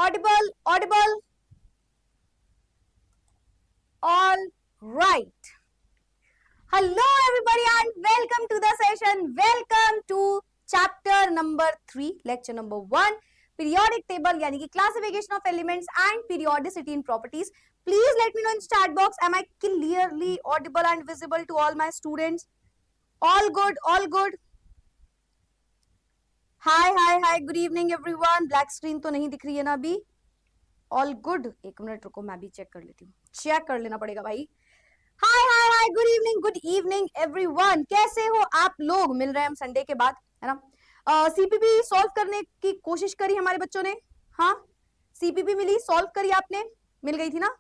audible, audible. All right. Hello everybody and welcome to the session. Welcome to chapter number 3, lecture number 1, periodic table यानी कि classification of elements and periodicity in properties. Please let me know in chat box, am I clearly audible and visible to all my students? All good, all good. Hi, good evening everyone. Black screen तो नहीं दिख रही है ना अभी? All good. एक minute रुको, मैं भी चेक कर लेती हूँ. चेक कर लेना पड़ेगा भाई. Hi good evening everyone. कैसे हो आप लोग? मिल रहे हैं हम संडे के बाद, है ना. सीपीपी सॉल्व करने की कोशिश करी हमारे बच्चों ने. हाँ, सीपीपी मिली, सॉल्व करी आपने, मिल गई थी ना.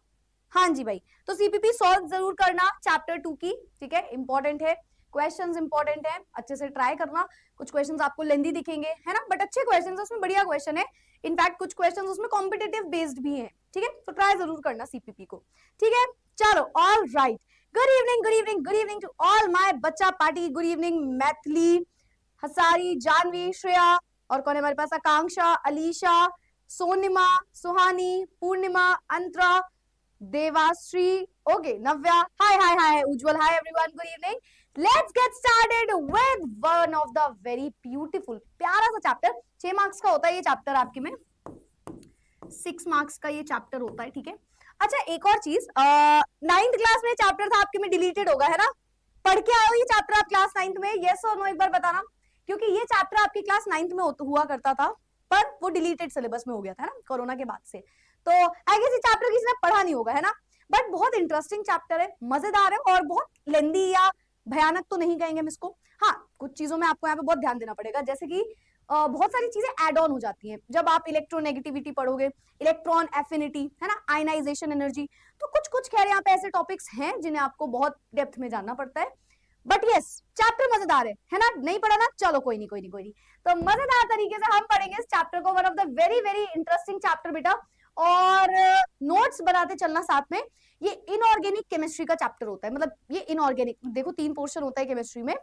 हाँ जी भाई, तो सीपीपी सॉल्व जरूर करना चैप्टर 2 की, ठीक है. इंपॉर्टेंट है, क्वेश्चंस इंपॉर्टेंट है, अच्छे से ट्राई करना. कुछ क्वेश्चंस आपको लेंदी दिखेंगे, है ना, बट अच्छे क्वेश्चंस है, उसमें बढ़िया क्वेश्चन है. इनफैक्ट कुछ क्वेश्चंस उसमें कॉम्पिटिटिव बेस्ड भी हैं, ठीक है. तो ट्राई जरूर करना सीपीपी को, ठीक है. चलो, all right. Good evening to all my बच्चा party. Good evening Maithili, Hasari, Janvi, Shreya, और कौन है हमारे पास? Akanksha, Alisha, Sonima, Suhani, Purnima, Antara, Devashree, okay, Navya, hi Ujjwal, hi everyone, good evening. Let's get started with one of the very beautiful, प्यारा सा चैप्टर. 6 मार्क्स का होता है ये चैप्टर आपके में, 6 मार्क्स का ये चैप्टर होता है, ठीक है. अच्छा, एक और चीज, 9th क्लास में चैप्टर था आपके में, डिलीटेड होगा, है ना. पढ़ के आए हो ये चैप्टर आप क्लास 9th में? यस और नो एक बार बताना, क्योंकि ये चैप्टर आपकी क्लास 9th में हुआ करता था, पर वो डिलीटेड सिलेबस में हो गया था ना कोरोना के बाद से. तो आई गेस ये चैप्टर किसी ने पढ़ा नहीं होगा, है ना. बट बहुत इंटरेस्टिंग चैप्टर है, मजेदार है, और बहुत लेंदी या भयानक तो नहीं कहेंगे हम इसको. हाँ, कुछ चीजों में आपको यहाँ पे बहुत ध्यान देना पड़ेगा, जैसे कि बहुत सारी चीजें एड ऑन हो जाती हैं जब आप इलेक्ट्रोनेगेटिविटी पढ़ोगे, इलेक्ट्रॉन एफिनिटी, है ना, आयनाइजेशन एनर्जी. तो कुछ खैर यहाँ पे ऐसे टॉपिक्स हैं जिन्हें आपको बहुत डेप्थ में जानना पड़ता है. बट यस, चैप्टर मजेदार है ना. नहीं पढ़ा ना, चलो कोई नहीं. तो मजेदार तरीके से हम पढ़ेंगे इस चैप्टर को. One of the very interesting chapter बेटा, और नोट्स बनाते चलना साथ में. ये इनऑर्गेनिक केमिस्ट्री का चैप्टर होता है. मतलब ये इनऑर्गेनिक, देखो 3 पोर्शन होता है केमिस्ट्री में.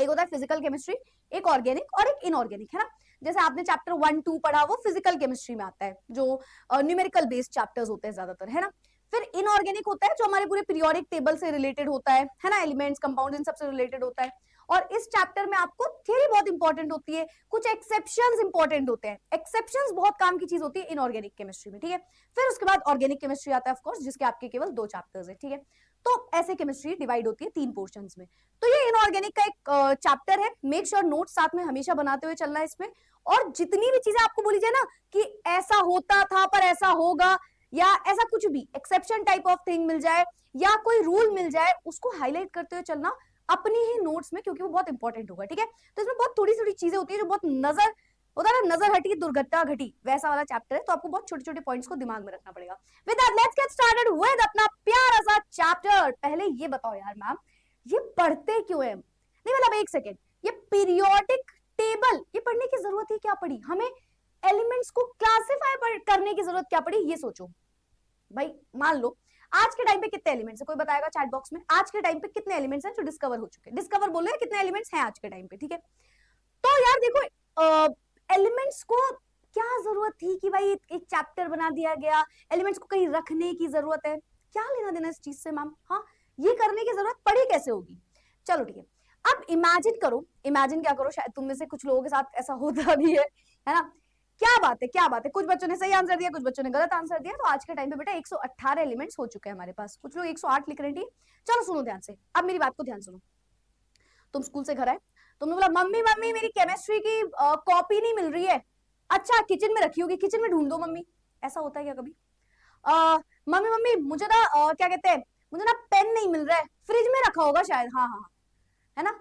एक होता है फिजिकल केमिस्ट्री, एक ऑर्गेनिक और एक इनऑर्गेनिक, है ना. जैसे आपने चैप्टर 1-2 पढ़ा, वो फिजिकल केमिस्ट्री में आता है, जो न्यूमेरिकल बेस्ड चैप्टर्स होते हैं ज्यादातर, है ना. फिर इनऑर्गेनिक होता है जो हमारे पूरे पीरियोडिक टेबल से रिलेटेड होता है ना, एलिमेंट्स, कंपाउंड्स, इन सबसे रिलेटेड होता है. और इस चैप्टर में आपको थ्योरी बहुत इंपॉर्टेंट होती है, कुछ एक्सेप्शंस इंपॉर्टेंट होते हैं. एक्सेप्शंस बहुत काम की चीज होती है इनऑर्गेनिक केमिस्ट्री में, ठीक है. फिर उसके बाद ऑर्गेनिक केमिस्ट्री आता है ऑफ कोर्स, जिसके आपके केवल 2 चैप्टर्स है, ठीक है. तो ऐसे केमिस्ट्री डिवाइड होती है 3 पोर्शंस में. तो ये इनऑर्गेनिक का एक चैप्टर है. मेक श्योर नोट साथ में हमेशा बनाते हुए चलना है इसमें. और जितनी भी चीजें आपको बोली जाए ना कि ऐसा होता था पर ऐसा होगा, या ऐसा कुछ भी एक्सेप्शन टाइप ऑफ थिंग मिल जाए, या कोई रूल मिल जाए, उसको हाईलाइट करते हुए चलना अपनी ही नोट्स में, क्योंकि वो बहुत इंपॉर्टेंट होगा, ठीक है. तो इसमें बहुत थोड़ी थोड़ी चीजें होती है जो बहुत नजर होता है ना, नजर हटी दुर्घटना घटी, वैसा वाला चैप्टर है. तो आपको बहुत छोटे छोटे पॉइंट्स को दिमाग में रखना पड़ेगा. With that let's get started with अपना प्यारा सा चैप्टर. पहले ये बताओ यार मैम, ये पढ़ते क्यों है? नहीं मतलब एक सेकेंड, ये पीरियोडिक टेबल ये पढ़ने की जरूरत ही क्या पड़ी हमें? एलिमेंट्स को क्लासिफाई करने की जरूरत क्या पड़ी, ये सोचो भाई. मान लो आज के टाइम पे कितने एलिमेंट्स है, कोई बताएगा चैट बॉक्स में? आज के टाइम पे कितने एलिमेंट्स हैं जो डिस्कवर हो चुके हैं? डिस्कवर बोलो है, कितने एलिमेंट्स हैं आज के टाइम पे, ठीक है. तो यार देखो, एलिमेंट्स को क्या जरूरत थी कि भाई एक चैप्टर बना दिया गया, एलिमेंट्स को कहीं रखने की जरूरत है? क्या लेना देना इस चीज से मैम? हाँ, ये करने की जरूरत पड़ी कैसे होगी? चलो ठीक है, अब इमेजिन करो. इमेजिन क्या करो, शायद तुम में से कुछ लोगों के साथ ऐसा होता भी है ना. क्या बात है. कुछ बच्चों ने सही आंसर दिया, कुछ बच्चों ने गलत आंसर दिया. तो आज के टाइम पे बेटा 118 एलिमेंट्स हो चुके हैं हमारे पास. कुछ लोग 108 लिख रहे हैं. चलो सुनो ध्यान से, अब मेरी बात को ध्यान सुनो. तुम स्कूल से घर आए, तुमने बोला मम्मी मेरी केमिस्ट्री की कॉपी नहीं मिल रही है. अच्छा, किचन में रखी होगी, किचन में ढूंढ दो मम्मी. ऐसा होता है क्या कभी? मम्मी मुझे ना क्या कहते हैं, मुझे ना पेन नहीं मिल रहा है, फ्रिज में रखा होगा शायद. हाँ, है ना.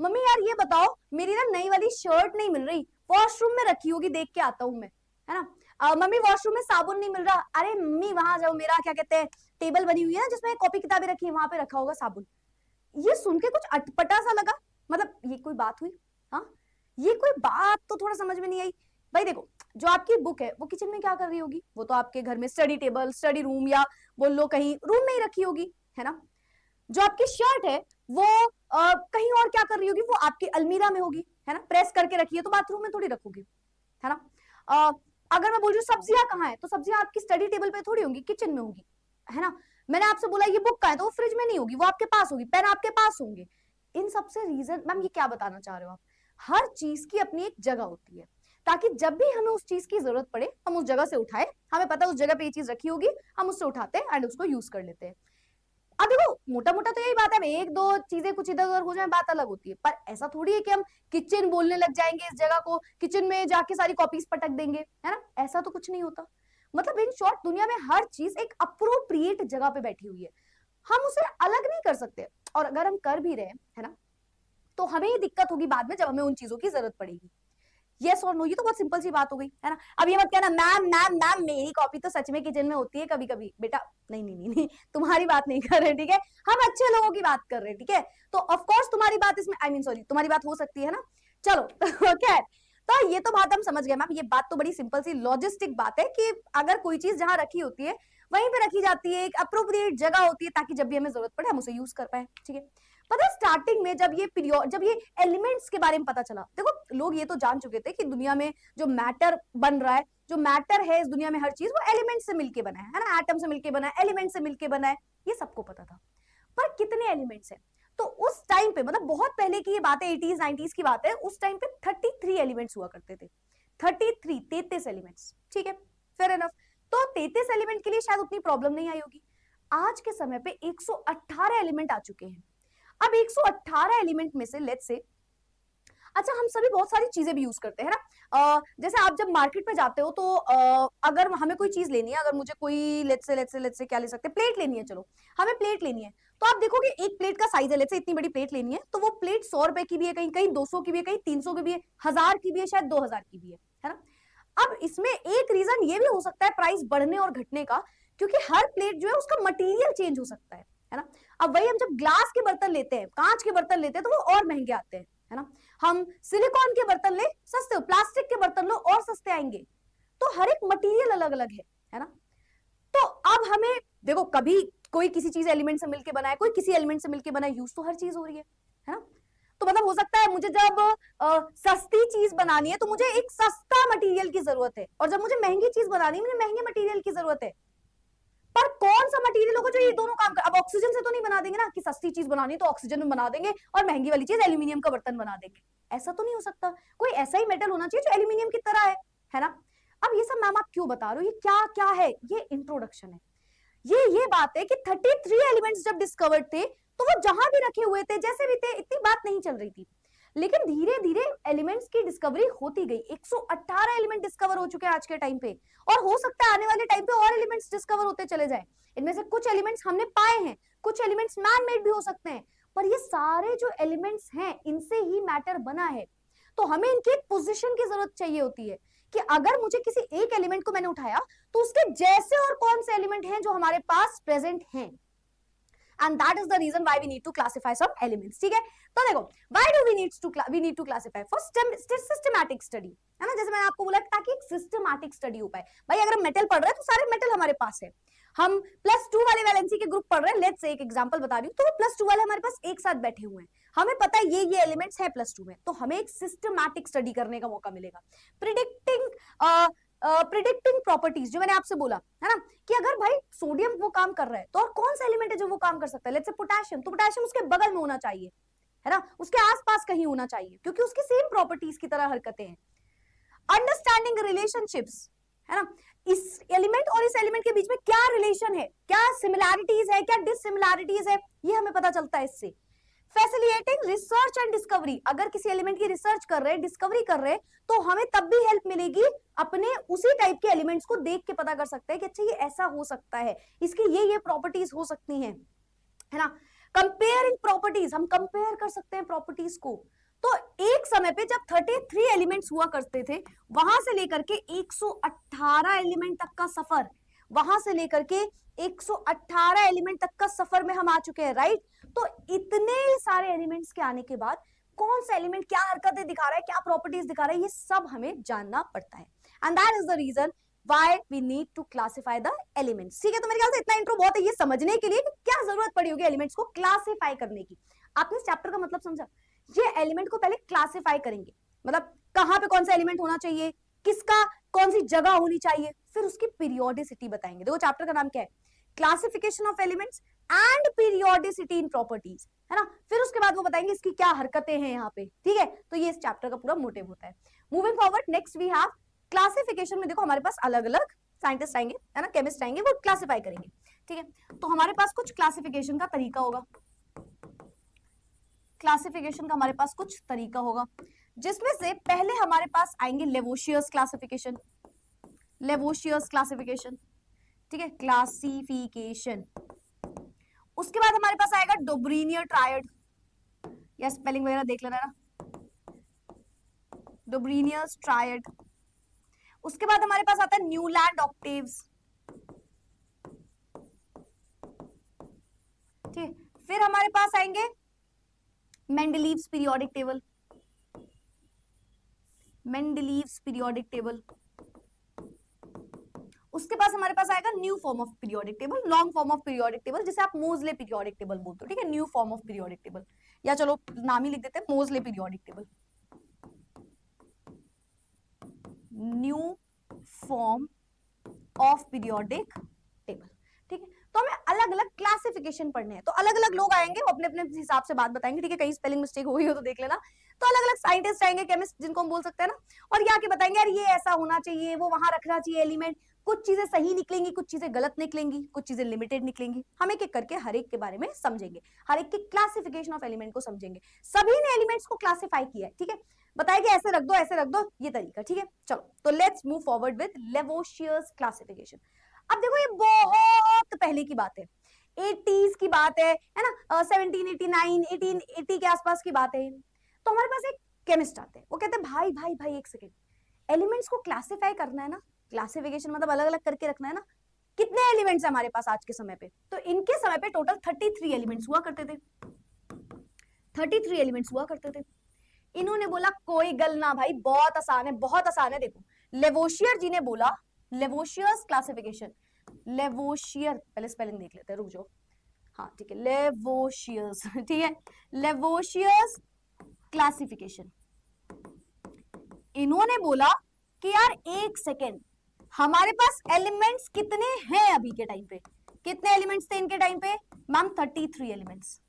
मम्मी यार ये बताओ, मेरी ना नई वाली शर्ट नहीं मिल रही, वॉशरूम में रखी होगी, देख के आता हूँ मैं, है ना. मम्मी वॉशरूम में साबुन नहीं मिल रहा. अरे मम्मी वहां जाओ, मेरा क्या कहते हैं टेबल बनी हुई है ना जिसमें कॉपी किताबें रखी है, वहां पे रखा होगा साबुन. ये सुन के कुछ अटपटा सा लगा, मतलब ये कोई बात हुई? हाँ, ये कोई बात तो थोड़ा समझ में नहीं आई. भाई देखो, जो आपकी बुक है वो किचन में क्या कर रही होगी? वो तो आपके घर में स्टडी टेबल, स्टडी रूम, या बोल लो कहीं रूम में ही रखी होगी, है ना. जो आपकी शर्ट है वो कहीं और क्या कर रही होगी? वो आपकी अलमीरा में होगी, है ना. प्रेस करके रखी है तो बाथरूम में थोड़ी रखोगी, है ना. अगर मैं बोल रही हूँ सब्जियां कहाँ है, तो सब्जियां आपकी स्टडी टेबल पे थोड़ी होंगी, किचन में होंगी, है ना। मैंने आपसे बोला ये बुक कहाँ है, तो वो फ्रिज में नहीं होगी, वो आपके पास होगी, पेन आपके पास होंगे। इन सबसे रीजन, मैम ये क्या बताना चाह रहे हो आप, हर चीज की अपनी एक जगह होती है, ताकि जब भी हमें उस चीज की जरूरत पड़े हम उस जगह से उठाए, हमें पता है उस जगह पे ये चीज रखी होगी, हम उससे उठाते हैं एंड उसको यूज कर लेते हैं। अब देखो मोटा मोटा तो यही बात है, एक दो चीजें कुछ इधर उधर हो जाए बात अलग होती है, पर ऐसा थोड़ी है कि हम किचन बोलने लग जाएंगे, इस जगह को किचन में जाके सारी कॉपीज पटक देंगे, है ना, ऐसा तो कुछ नहीं होता। मतलब इन शॉर्ट दुनिया में हर चीज एक अप्रोप्रिएट जगह पे बैठी हुई है, हम उसे अलग नहीं कर सकते, और अगर हम कर भी रहे हैं, है ना, तो हमें ही दिक्कत होगी बाद में जब हमें उन चीजों की जरूरत पड़ेगी। यस और नो, ये तो बहुत सिंपल सी बात हो गई, है ना। अब ये मत कहना मैम मैम मैम मेरी कॉपी तो सच में किचन में होती है कभी कभी, बेटा नहीं नहीं नहीं, नहीं तुम्हारी बात नहीं कर रहे, ठीक है, हम अच्छे लोगों की बात कर रहे हैं, ठीक है। तो ऑफ कोर्स तुम्हारी बात इसमें, आई मीन सॉरी, तुम्हारी बात हो सकती है ना, चलो खैर। तो ये तो बात हम समझ गए मैम, ये बात तो बड़ी सिंपल सी लॉजिस्टिक बात है कि अगर कोई चीज जहां रखी होती है वहीं पे रखी जाती है, एक अप्रोप्रिएट जगह होती है, ताकि जब भी हमें जरूरत पड़े हम उसे यूज कर पाए, ठीक है। पता है स्टार्टिंग में जब ये एलिमेंट्स के बारे में पता चला, देखो लोग ये तो जान चुके थे कि दुनिया में जो मैटर बन रहा है, जो मैटर है इस दुनिया में हर चीज वो एलिमेंट से मिलके बना है ना, एटम से मिलके बना है, एलिमेंट से मिलके बना है, ये सबको पता था। पर कितने एलिमेंट्स हैं, तो उस टाइम पे मतलब बहुत पहले की ये बात है, 80s 90s की बात है, उस टाइम पे 33 एलिमेंट्स हुआ करते थे, 33 एलिमेंट्स, ठीक है, फेयर एनफ। तो 33 एलिमेंट के लिए शायद उतनी प्रॉब्लम नहीं आई होगी। आज के समय पे 118 एलिमेंट आ चुके हैं। अब 118 एलिमेंट में से लेट्स से, अच्छा हम सभी बहुत सारी चीजें भी यूज करते हैं ना, जैसे आप जब मार्केट में जाते हो तो अगर हमें कोई चीज लेनी है, अगर मुझे कोई लेट्स से क्या ले सकते हैं, प्लेट लेनी है, चलो हमें प्लेट लेनी है, तो आप देखोगे एक प्लेट का साइज है, लेट्स से इतनी बड़ी प्लेट लेनी है, तो वो प्लेट 100 रुपए की भी है, कहीं कहीं 200 की भी है, कहीं 300 की भी है, 1000 की भी है, शायद 2000 की भी है ना। अब इसमें एक रीजन ये भी हो सकता है प्राइस बढ़ने और घटने का, क्योंकि हर प्लेट जो है उसका मटेरियल चेंज हो सकता है ना। अब वही हम जब ग्लास के बर्तन लेते हैं, कांच के बर्तन लेते हैं, तो वो और महंगे आते हैं, है ना। हम सिलिकॉन के बर्तन ले सस्ते हो, प्लास्टिक के बर्तन लो और सस्ते आएंगे, तो हर एक मटेरियल अलग अलग है ना। तो अब हमें देखो, कभी कोई किसी चीज एलिमेंट से मिलके बना है, कोई किसी एलिमेंट से मिलके बना है, यूज तो हर चीज हो रही है ना। तो मतलब हो सकता है मुझे जब सस्ती चीज बनानी है तो मुझे एक सस्ता मटेरियल की जरूरत है, और जब मुझे महंगी चीज बनानी है मुझे महंगे मटेरियल की जरूरत है। पर कौन सा मटेरियल होगा जो ये दोनों काम कर, अब ऑक्सीजन से तो नहीं बना देंगे ना, कि सस्ती चीज बनानी है तो ऑक्सीजन में बना देंगे और महंगी वाली चीज एल्यूमिनियम का बर्तन बना देंगे, ऐसा तो नहीं हो सकता। कोई ऐसा ही मेटल होना चाहिए जो एल्यूमिनियम की तरह है ना। अब ये सब मैम आप क्यों बता रहे हो, ये क्या क्या है, ये इंट्रोडक्शन है। ये बात है कि 33 एलिमेंट्स जब डिस्कवर्ड थे तो वो जहां भी रखे हुए थे, जैसे भी थे, इतनी बात नहीं चल रही थी, लेकिन धीरे धीरे एलिमेंट्स की डिस्कवरी होती गई। 118 एलिमेंट डिस्कवर हो चुके हैं आज के टाइम पे, और हो सकता है आने वाले टाइम पे और एलिमेंट्स डिस्कवर होते चले जाए। इनमें से कुछ एलिमेंट्स हमने पाए हैं, कुछ एलिमेंट्स मैन मेड भी हो सकते हैं, पर ये सारे जो एलिमेंट्स हैं इनसे ही मैटर बना है। तो हमें इनकी एक पोजीशन की जरूरत चाहिए होती है, कि अगर मुझे किसी एक एलिमेंट को मैंने उठाया तो उसके जैसे और कौन से एलिमेंट हैं जो हमारे पास प्रेजेंट हैं, and that is the reason why we need to classify some elements, ठीक है। तो देखो why do we need to classify for systematic study, है ना, जैसे मैंने आपको बोला ताकि एक सिस्टमैटिक स्टडी हो पाए। भाई अगर हम मेटल पढ़ रहे हैं तो सारे मेटल हमारे पास है, हम +2 वाले वैलेंसी के ग्रुप पढ़ रहे हैं, लेट्स से एक एग्जांपल बता रही हूँ, तो वो +2 वाले हमारे पास एक साथ बैठे हुए हैं, हमें पता है ये एलिमेंट्स है +2 में, तो हमें एक सिस्टमैटिक स्टडी करने का मौका मिलेगा। प्रिडिक्टिंग प्रॉपर्टीज, जो मैंने आपसे बोला है ना, कि अगर भाई सोडियम वो काम कर रहा है तो और कौन सा एलिमेंट है जो वो काम कर सकता है, लेट्स से पोटेशियम, तो पोटेशियम उसके बगल में होना चाहिए, है ना, उसके आसपास कहीं होना चाहिए, क्योंकि उसकी सेम प्रॉपर्टीज की तरह हरकतें हैं। अंडरस्टैंडिंग रिलेशनशिप्स, है ना, इस एलिमेंट और इस एलिमेंट के बीच में क्या रिलेशन है, क्या सिमिलैरिटीज है, क्या डिससिमिलैरिटीज है, ये हमें पता चलता है इससे। फैसिलिटेटिंग रिसर्च एंड डिस्कवरी, अगर किसी एलिमेंट की रिसर्च कर रहे हैं, डिस्कवरी कर रहे हैं, तो हमें तब भी हेल्प मिलेगी, अपने उसी टाइप के एलिमेंट्स को देख के पता कर सकते हैं कि अच्छा ये ऐसा हो सकता है, इसकी ये प्रॉपर्टीज हो सकती हैं, है ना। कंपेयरिंग प्रॉपर्टीज, हम कंपेयर कर सकते हैं प्रॉपर्टीज को। तो एक समय पे जब 33 एलिमेंट्स हुआ करते थे, वहां से लेकर के 118 एलिमेंट तक का सफर, वहां से लेकर के 118 एलिमेंट तक का सफर में हम आ चुके हैं, राइट। तो इतने सारे एलिमेंट्स के आने के बाद कौन सा एलिमेंट क्या हरकतें दिखा रहा है, क्या प्रॉपर्टीज दिखा रहा है, ये सब हमें जानना पड़ता है, and that is the reason why we need to classify the elements, ठीक है। तो मेरे ख्याल से इतना इंट्रो बहुत है ये समझने के लिए कि क्या जरूरत पड़ी होगी एलिमेंट्स को क्लासिफाई करने की। आपने इस चैप्टर का मतलब समझा, ये एलिमेंट को पहले क्लासिफाई करेंगे, मतलब कहां पे कौन सा एलिमेंट होना चाहिए, किसका कौन सी जगह होनी चाहिए, फिर उसकी पीरियोडिसिटी बताएंगे। देखो चैप्टर का नाम क्या है, classification of elements and periodicity in properties, है ना। फिर उसके बाद वो बताएंगे इसकी क्या हरकतें हैं यहाँ पे, ठीक है। तो ये इस चैप्टर का पूरा मोटिव होता है। Moving forward, next we have classification में देखो हमारे पास अलग अलग साइंटिस्ट आएंगे, है ना, केमिस्ट आएंगे, वो क्लासिफाई करेंगे, ठीक है। तो हमारे पास कुछ क्लासिफिकेशन का तरीका होगा, क्लासिफिकेशन का हमारे पास कुछ तरीका होगा, जिसमें से पहले हमारे पास आएंगे लेवोशियस क्लासिफिकेशन, लेवोशियस क्लासिफिकेशन, ठीक है, क्लासिफिकेशन। उसके बाद हमारे पास आएगा डोब्रीनियर ट्रायड, या स्पेलिंग वगैरह देख लेना ना, डोब्रीनियस ट्रायड। उसके बाद हमारे पास आता है न्यूलैंड ऑक्टेव्स, ठीक है। फिर हमारे पास आएंगे Mendeleev's periodic table, Mendeleev's periodic table. उसके पास हमारे पास आएगा new form of periodic table, long form of periodic table, जिसे आप मोजले पीरियोडिक टेबल बोलते हो, ठीक है, new form of periodic table, या चलो नाम ही लिख देते हैं मोजले periodic table, new form of periodic table, ठीक है। तो हमें अलग अलग क्लासिफिकेशन पढ़ने हैं, तो अलग अलग लोग आएंगे, वो अपने अपने हिसाब से बात बताएंगे, ठीक है। कहीं स्पेलिंग मिस्टेक हुई हो तो देख लेना। तो अलग अलग साइंटिस्ट आएंगे, केमिस्ट जिनको हम बोल सकते हैं ना, और ये आके बताएंगे यार ये ऐसा होना चाहिए, वो वहां रखना चाहिए एलिमेंट, कुछ चीजें सही निकलेंगी, कुछ चीजें गलत निकलेंगी, कुछ चीजें लिमिटेड निकलेंगी। हम एक एक करके हर एक के बारे में समझेंगे, हर एक की क्लासिफिकेशन ऑफ एलिमेंट को समझेंगे। सभी ने एलिमेंट्स को क्लासिफाई किया है, ठीक है, बताएंगे ऐसे रख दो, ऐसे रख दो, ये तरीका, ठीक है। चलो तो let's move forward with Lavoisier's classification. अब देखो ये बहुत पहले की बात है, 80s की बात है ना, 1789 1880 के आसपास की बात है। तो हमारे पास एक केमिस्ट आते हैं, वो कहते हैं भाई भाई भाई एक सेकेंड, एलिमेंट्स को क्लासिफाई करना है ना, क्लासिफिकेशन मतलब अलग अलग करके रखना है ना, कितने एलिमेंट्स है हमारे पास आज के समय पे। तो इनके समय पे टोटल 33 एलिमेंट्स हुआ करते थे, 33 एलिमेंट्स हुआ करते थे। इन्होंने बोला कोई गल ना भाई, बहुत आसान है, बहुत आसान है। देखो लेवोशियर जी ने बोला, लेवोशियस क्लासिफिकेशन, लेवोशियर, पहले स्पेलिंग देख लेते हैं, रुक जाओ, हाँ ठीक है, लेवोशियस, ठीक है, लेवोशियस क्लासिफिकेशन। इन्होंने बोला कि यार एक सेकेंड, हमारे पास एलिमेंट्स कितने हैं अभी के टाइम पे, कितने एलिमेंट्स थे इनके टाइम पे मैम, 33 एलिमेंट्स,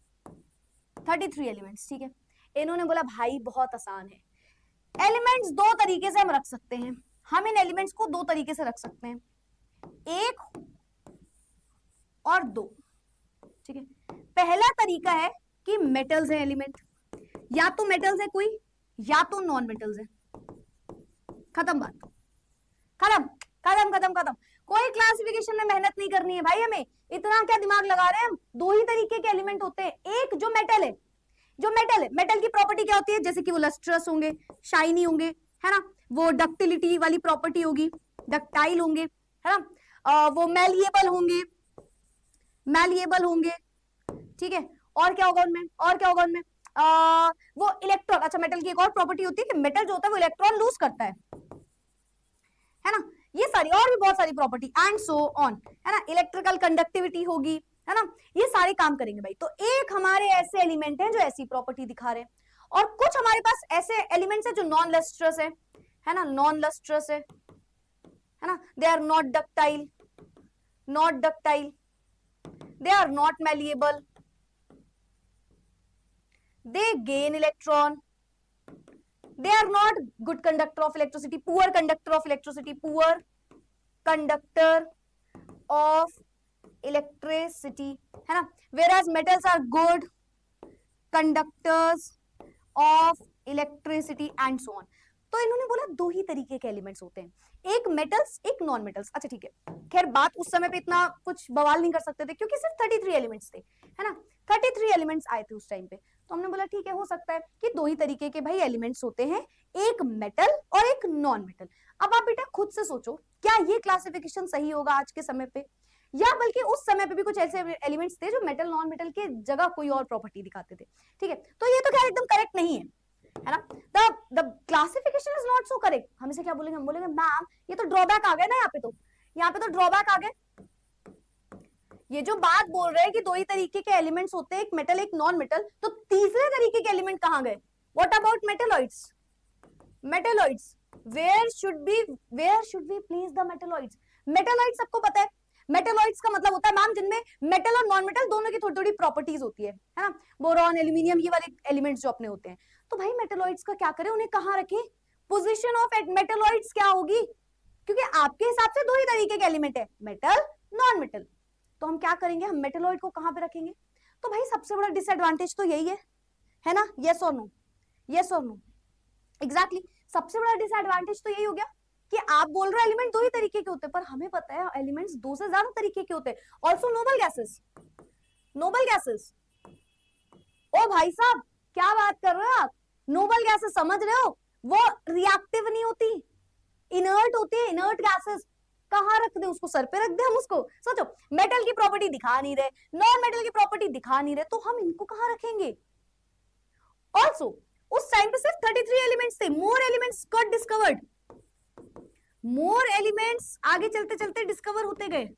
33 एलिमेंट्स, ठीक है। इन्होंने बोला भाई बहुत आसान है, एलिमेंट्स दो तरीके से हम रख सकते हैं, हम इन एलिमेंट्स को दो तरीके से रख सकते हैं, एक और दो, ठीक है। पहला तरीका है कि मेटल्स है एलिमेंट, या तो मेटल्स है कोई, या तो नॉन मेटल्स है, खत्म बात, खत्म खत्म खत्म खत्म। कोई क्लासिफिकेशन में मेहनत नहीं करनी है भाई, हमें इतना क्या दिमाग लगा रहे हैं हम। दो ही तरीके के एलिमेंट होते हैं, एक जो मेटल है, जो मेटल है, मेटल की प्रॉपर्टी क्या होती है, जैसे कि वो लस्ट्रस होंगे, शाइनी होंगे, है ना, वो डक्टिलिटी वाली प्रॉपर्टी होगी, डक्टाइल होंगे, है ना, वो मैलिएबल होंगे, मैलिएबल होंगे, ठीक है। और क्या होगा उनमें, और क्या होगा उनमें, वो इलेक्ट्रॉन, अच्छा मेटल की एक और प्रॉपर्टी होती है कि मेटल जो होता है वो इलेक्ट्रॉन लूज करता है ना, ये सारी और भी बहुत सारी प्रॉपर्टी एंड सो ऑन, है ना, इलेक्ट्रिकल कंडक्टिविटी होगी, है ना, ये सारे काम करेंगे भाई। तो एक हमारे ऐसे एलिमेंट हैं जो ऐसी प्रॉपर्टी दिखा रहे हैं, और कुछ हमारे पास ऐसे एलिमेंट्स हैं जो नॉन लस्ट्रस है ना, नॉन लस्ट्रस है ना, they are not ductile, not ductile, they are not malleable, they gain electron, they are not good conductor of electricity, poor conductor of electricity, poor conductor of electricity, है ना, whereas metals are good conductors of electricity and so on। तो इन्होंने बोला दो ही तरीके के elements होते हैं, एक मेटल्स एक नॉन मेटल्स। अच्छा ठीक है, खैर बात उस समय पे इतना कुछ बवाल नहीं कर सकते थे क्योंकि सिर्फ 33 एलिमेंट्स थे, है ना, 33 एलिमेंट्स आए थे उस टाइम पे। तो हमने बोला ठीक है, हो सकता है कि दो ही तरीके के भाई एलिमेंट्स होते हैं, एक मेटल और एक नॉन मेटल। अब आप बेटा खुद से सोचो, क्या ये क्लासिफिकेशन सही होगा आज के समय पे, या बल्कि उस समय पे भी कुछ ऐसे एलिमेंट्स थे जो मेटल नॉन मेटल के जगह कोई और प्रॉपर्टी दिखाते थे, ठीक है। तो ये तो खैर एकदम करेक्ट नहीं है ना, the classification is not so correct. हम इसे क्या बोलेंगे, हम बोलेंगे मैम ये तो ड्रॉबैक आ गया ना, यहाँ पे तो ड्रॉबैक आ गए। ये जो बात बोल रहे हैं कि दो ही तरीके के एलिमेंट्स होते हैं, एक मेटल एक नॉन मेटल, तो तीसरे तरीके के एलिमेंट कहां गए, what about metalloids, metalloids, where should we place the metalloids? Metalloid सबको पता है, मेटलॉइड्स का मतलब होता है मैम जिनमें मेटल और नॉन मेटल दोनों की थोड़ी थोड़ी प्रॉपर्टीज होती है ना, बोरॉन, एल्यूमिनियम, ये वाले एलिमेंट्स जो अपने होते हैं। तो भाई मेटलॉइड्स का क्या करें, उन्हें कहाँ रखें? पोजीशन ऑफ मेटलॉइड्स क्या होगी? क्योंकि आपके हिसाब से दो ही तरीके के एलिमेंट है, मेटल, नॉन मेटल। तो हम क्या करेंगे, हम मेटलॉइड को कहां पे रखेंगे? तो भाई सबसे बड़ा डिसएडवांटेज तो यही है ना? यस और नो, यस और नो, एग्जैक्टली। सबसे बड़ा डिसएडवांटेज तो यही हो गया कि आप बोल रहे हो एलिमेंट दो ही तरीके के होते हैं, पर हमें पता है एलिमेंट्स दो से ज्यादा तरीके के होते हैं। Also noble gases, noble gases. ओ भाई साहब क्या बात कर रहे हो आप? नोबल गैसेस समझ रहे हो, वो रिएक्टिव नहीं होती, इनर्ट होती है, इनर्ट गैसेस। कहां रख दे उसको, सर पे रख दे हम उसको? सोचो, मेटल की प्रॉपर्टी दिखा नहीं रहे, नॉन मेटल की प्रॉपर्टी दिखा नहीं रहे, तो हम इनको कहां रखेंगे? ऑल्सो उस टाइम पे सिर्फ 33 एलिमेंट्स थे, more elements got discovered, more elements आगे चलते चलते डिस्कवर होते गए,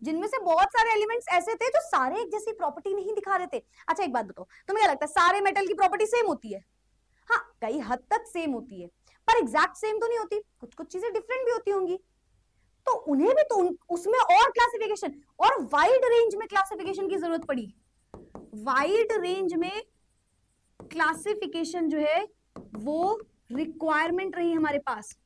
जिनमें से बहुत सारे एलिमेंट्स ऐसे थे जो सारे एक जैसी प्रॉपर्टी नहीं दिखा रहे थे। अच्छा एक बात बताओ, तुम्हें क्या लगता है सारे मेटल की प्रॉपर्टी सेम होती है? हाँ कई हद तक सेम होती है, पर एग्जैक्ट सेम तो नहीं होती, कुछ कुछ चीजें डिफरेंट भी होती होंगी। तो उन्हें भी तो उसमें और क्लासिफिकेशन और वाइड रेंज में क्लासिफिकेशन की जरूरत पड़ी। वाइड रेंज में क्लासिफिकेशन जो है वो रिक्वायरमेंट रही हमारे पास,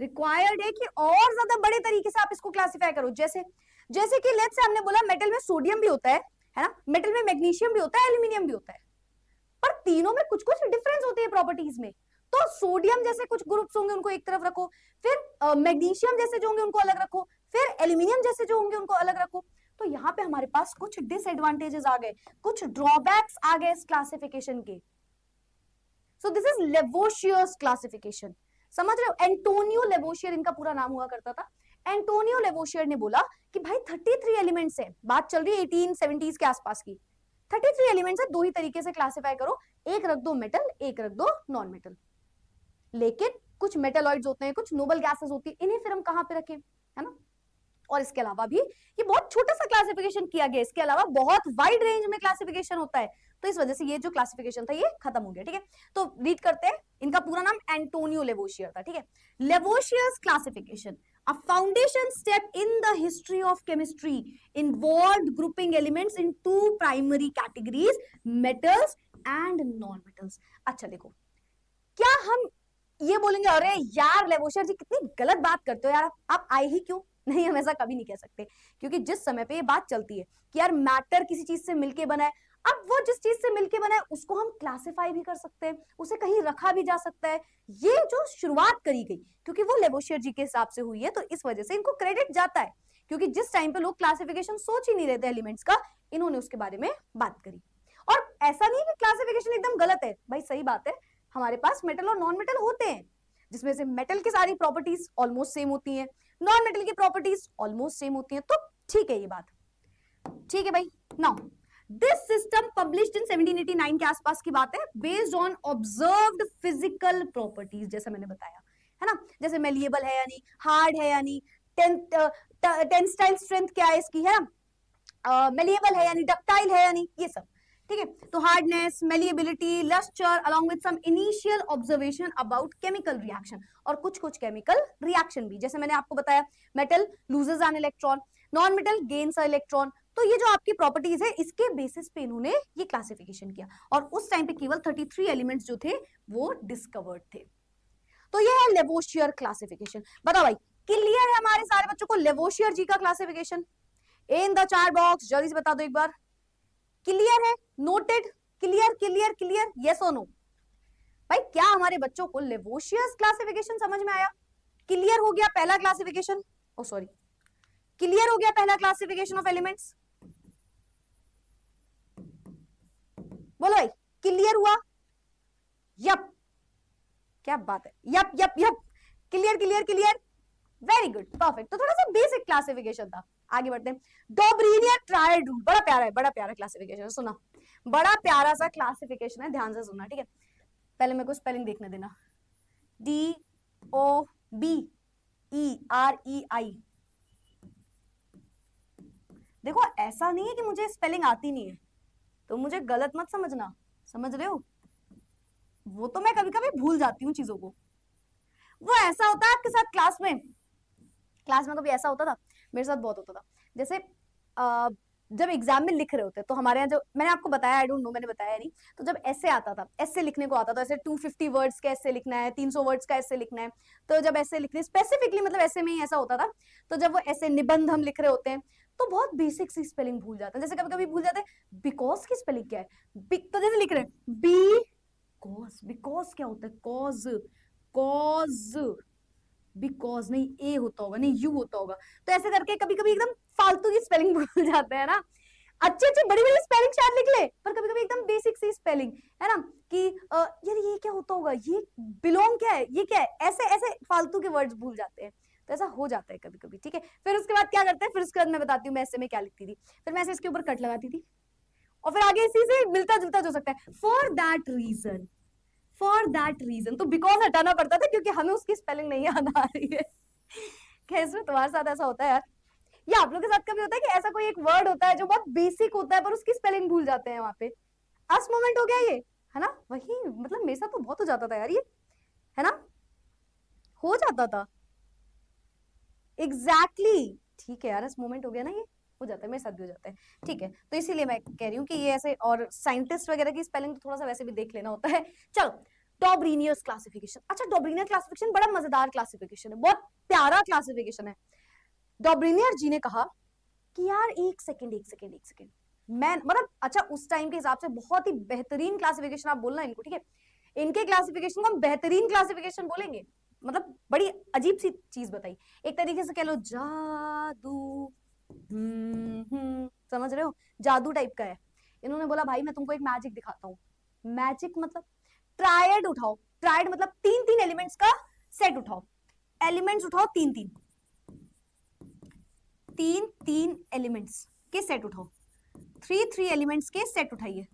रिक्वायर्ड है कि और ज्यादा बड़े तरीके से आप इसको क्लासिफाई करो। जैसे जैसे कि लेट्स से हमने बोला मेटल में सोडियम भी होता है ना, मेटल में मैग्नीशियम भी होता है, एल्यूमिनियम भी होता है, पर तीनों में कुछ कुछ डिफरेंस होती है प्रॉपर्टीज में। तो सोडियम जैसे कुछ ग्रुप्स होंगे उनको एक तरफ रखो, फिर मैग्नीशियम जैसे जो होंगे उनको अलग रखो, फिर एल्यूमिनियम जैसे जो होंगे उनको अलग रखो। तो यहाँ पे हमारे पास कुछ डिसएडवांटेजेस आ गए, कुछ ड्रॉबैक्स आ गए इस क्लासिफिकेशन के। सो दिस इज लेवोशियर्स क्लासिफिकेशन, समझ रहे हो? एंटोनियो लेवोशियर इनका पूरा नाम हुआ करता था। एंटोनियो लेवोशियर ने बोला कि भाई 33 एलिमेंट्स है, बात चल रही है 1870s के आसपास की, 33 एलिमेंट्स है, दो ही तरीके से क्लासिफाई करो, एक रख दो मेटल, एक रख दो नॉन मेटल। लेकिन कुछ मेटलॉइड्स होते हैं, कुछ नोबल गैसेस होती है, इन्हें फिर हम कहां पे रखें, है ना? और इसके अलावा भी ये बहुत छोटा सा क्लासिफिकेशन किया गया, इसके अलावा बहुत वाइड रेंज में क्लासिफिकेशन होता है, तो इस वजह से ये जो क्लासिफिकेशन था ये खत्म हो गया। ठीक है, तो रीड करते हैं, इनका पूरा नाम एंटोनियो लेवोशियर था। ठीक है, लेवोशियर्स classification, a foundation step in the history of chemistry, involved grouping elements in two primary categories, metals and non-metals। अच्छा देखो, क्या हम ये बोलेंगे अरे यार लेवोशियर जी कितनी गलत बात करते हो यार, आप आए ही क्यों? नहीं, हम ऐसा कभी नहीं कह सकते, क्योंकि जिस समय पे ये बात चलती है कि यार मैटर किसी चीज से मिलके बना है, अब वो जिस चीज से मिलके बना है उसको हम क्लासिफाई भी कर सकते हैं, उसे कहीं रखा भी जा सकता है। ये जो शुरुआत करी गई क्योंकि वो लेवोशियर जी के हिसाब से हुई है, तो इस वजह से इनको क्रेडिट जाता है, क्योंकि जिस टाइम पे लोग क्लासिफिकेशन सोच ही नहीं रहे थे एलिमेंट्स का, इन्होंने उसके बारे में बात करी। और ऐसा नहीं कि क्लासिफिकेशन एकदम गलत है, भाई सही बात है, हमारे पास मेटल और नॉन मेटल होते हैं, जिसमें से मेटल की सारी प्रॉपर्टीज ऑलमोस्ट सेम होती हैं, नॉन मेटल की प्रॉपर्टीज ऑलमोस्ट सेम होती हैं, तो ठीक है ये बात, ठीक है भाई। Now this system published in 1789 के आसपास की बात है, based on observed physical properties, जैसे मैंने बताया है ना, जैसे मेलिएबल है यानी हार्ड है, यानी टेंसाइल स्ट्रेंथ क्या है इसकी, है ना, मेलिएबल है यानी डक्टाइल है, यानी ये सब। ठीक है, तो hardness, malleability, lustre, along with some initial observation about chemical reaction, और कुछ कुछ केमिकल रिएक्शन भी, जैसे मैंने आपको बताया metal loses an electron, non metal gains a electron. तो ये जो आपकी प्रॉपर्टीज है इसके बेसिस पे इन्होंने ये क्लासिफिकेशन किया, और उस टाइम पे केवल 33 एलिमेंट्स जो थे वो डिस्कवर्ड थे। तो ये है लेवोशियर क्लासिफिकेशन। बताओ भाई, क्लियर है हमारे सारे बच्चों को लेवोशियर जी का क्लासिफिकेशन? इन द चार बॉक्स जल्दी से बता दो एक बार, क्लियर है, noted, clear clear clear, yes और नो? भाई क्या हमारे बच्चों को लेवोशियस क्लासिफिकेशन समझ में आया? क्लियर हो गया पहला क्लासिफिकेशन, ओ सॉरी, क्लियर हो गया पहला क्लासिफिकेशन ऑफ एलिमेंट्स? बोलो भाई, क्लियर हुआ? यप, क्या बात है, yup yup yup, clear clear clear, very good, perfect. तो थोड़ा सा बेसिक क्लासिफिकेशन था, आगे बढ़ते हैं। डोब्रिनियर ट्रायड रूल, बड़ा प्यारा है, बड़ा प्यारा क्लासिफिकेशन है, सुना, बड़ा प्यारा सा क्लासिफिकेशन है, ध्यान से सुनना। ठीक है, पहले मेरे को स्पेलिंग देखने देना, DOBEREI। देखो ऐसा नहीं है कि मुझे स्पेलिंग आती नहीं है, तो मुझे गलत मत समझना, समझ रहे हो? वो तो मैं कभी कभी भूल जाती हूँ चीजों को। वो ऐसा होता है आपके साथ क्लास में कभी ऐसा होता था, मेरे साथ बहुत होता था। जैसे जब एग्जाम में लिख रहे होते तो हमारे यहाँ, जो मैंने आपको बताया, आई डोंट नो मैंने बताया नहीं, तो जब ऐसे आता था, ऐसे लिखने को आता था, ऐसे 250 वर्ड्स का ऐसे लिखना है, 300 वर्ड्स का ऐसे लिखना है, तो जब ऐसे लिखने स्पेसिफिकली मतलब ऐसे में ही ऐसा होता था, तो जब वो ऐसे निबंध हम लिख रहे होते हैं तो बहुत बेसिक सी स्पेलिंग भूल जाते हैं। जैसे कभी कभी भूल जाते हैं बिकॉज की स्पेलिंग क्या है, तो जैसे लिख रहे हैं बी कॉज, बिकॉज क्या होता है, कॉज, कॉज, बिकॉज नहीं, ए होता होगा, नहीं यू होता होगा। तो ऐसे करके कभी कभी एकदम फालतू की स्पेलिंग भूल जाते हैं ना। अच्छी अच्छी बड़ी बड़ी स्पेलिंग शायद लिख ले, पर कभी कभी एकदम बेसिक सी स्पेलिंग है ना, कि यार ये क्या होता होगा, ये बिलोंग क्या है, ये क्या है, ऐसे ऐसे फालतू के वर्ड्स भूल जाते हैं। तो ऐसा हो जाता है कभी कभी, ठीक है। फिर उसके बाद क्या करते हैं, फिर उसके बाद मैं बताती हूँ मैं ऐसे में क्या लिखती थी। फिर मैं ऐसे इसके ऊपर कट लगाती थी, और फिर आगे इसी से मिलता जुलता जो सकता है, for that reason, for that reason. तो बिकॉज हटाना पड़ता था क्योंकि हमें उसकी स्पेलिंग नहीं याद आ रही है। कैसे तुम्हारे साथ ऐसा होता है यार, या आप लोग के साथ कभी होता है कि ऐसा कोई एक वर्ड होता है जो बहुत बेसिक होता है पर उसकी स्पेलिंग भूल जाते हैं वहां पे। अस मोमेंट हो गया ये, है ना, वही मतलब मेरे साथ तो बहुत हो जाता था यार ये, है ना, हो जाता था एग्जैक्टली exactly. ठीक है यार, अस मोमेंट हो गया ना, ये हो जाता है, मेरे साथ भी हो जाता है, ठीक है। तो इसीलिए मैं कह रही हूँ कि ये ऐसे, और साइंटिस्ट वगैरह की स्पेलिंग तो थोड़ा सा वैसे भी देख लेना होता है। चलो, डॉब्रीनियर्स क्लासिफिकेशन। अच्छा, डॉब्रीनियर क्लासिफिकेशन बड़ा मजेदार क्लासिफिकेशन है, बहुत प्यारा क्लासिफिकेशन है। डॉब्रीनियर जी ने कहा कि यार एक सेकेंड एक सेकेंड एक सेकेंड, मैं मतलब अच्छा उस टाइम के हिसाब से बहुत ही बेहतरीन क्लासिफिकेशन आप बोलना इनको, ठीक है। इनके क्लासिफिकेशन को हम बेहतरीन क्लासिफिकेशन बोलेंगे, मतलब बड़ी अजीब सी चीज बताई, एक तरीके से कह लो जादू। समझ रहे हो, जादू टाइप का है। इन्होंने बोला भाई मैं तुमको एक मैजिक दिखाता हूँ। मैजिक मतलब ट्रायड उठाओ, ट्रायड मतलब तीन तीन एलिमेंट्स का सेट उठाओ, एलिमेंट्स उठाओ तीन तीन, तीन तीन एलिमेंट्स के सेट उठाओ, थ्री थ्री एलिमेंट्स के सेट उठाइए,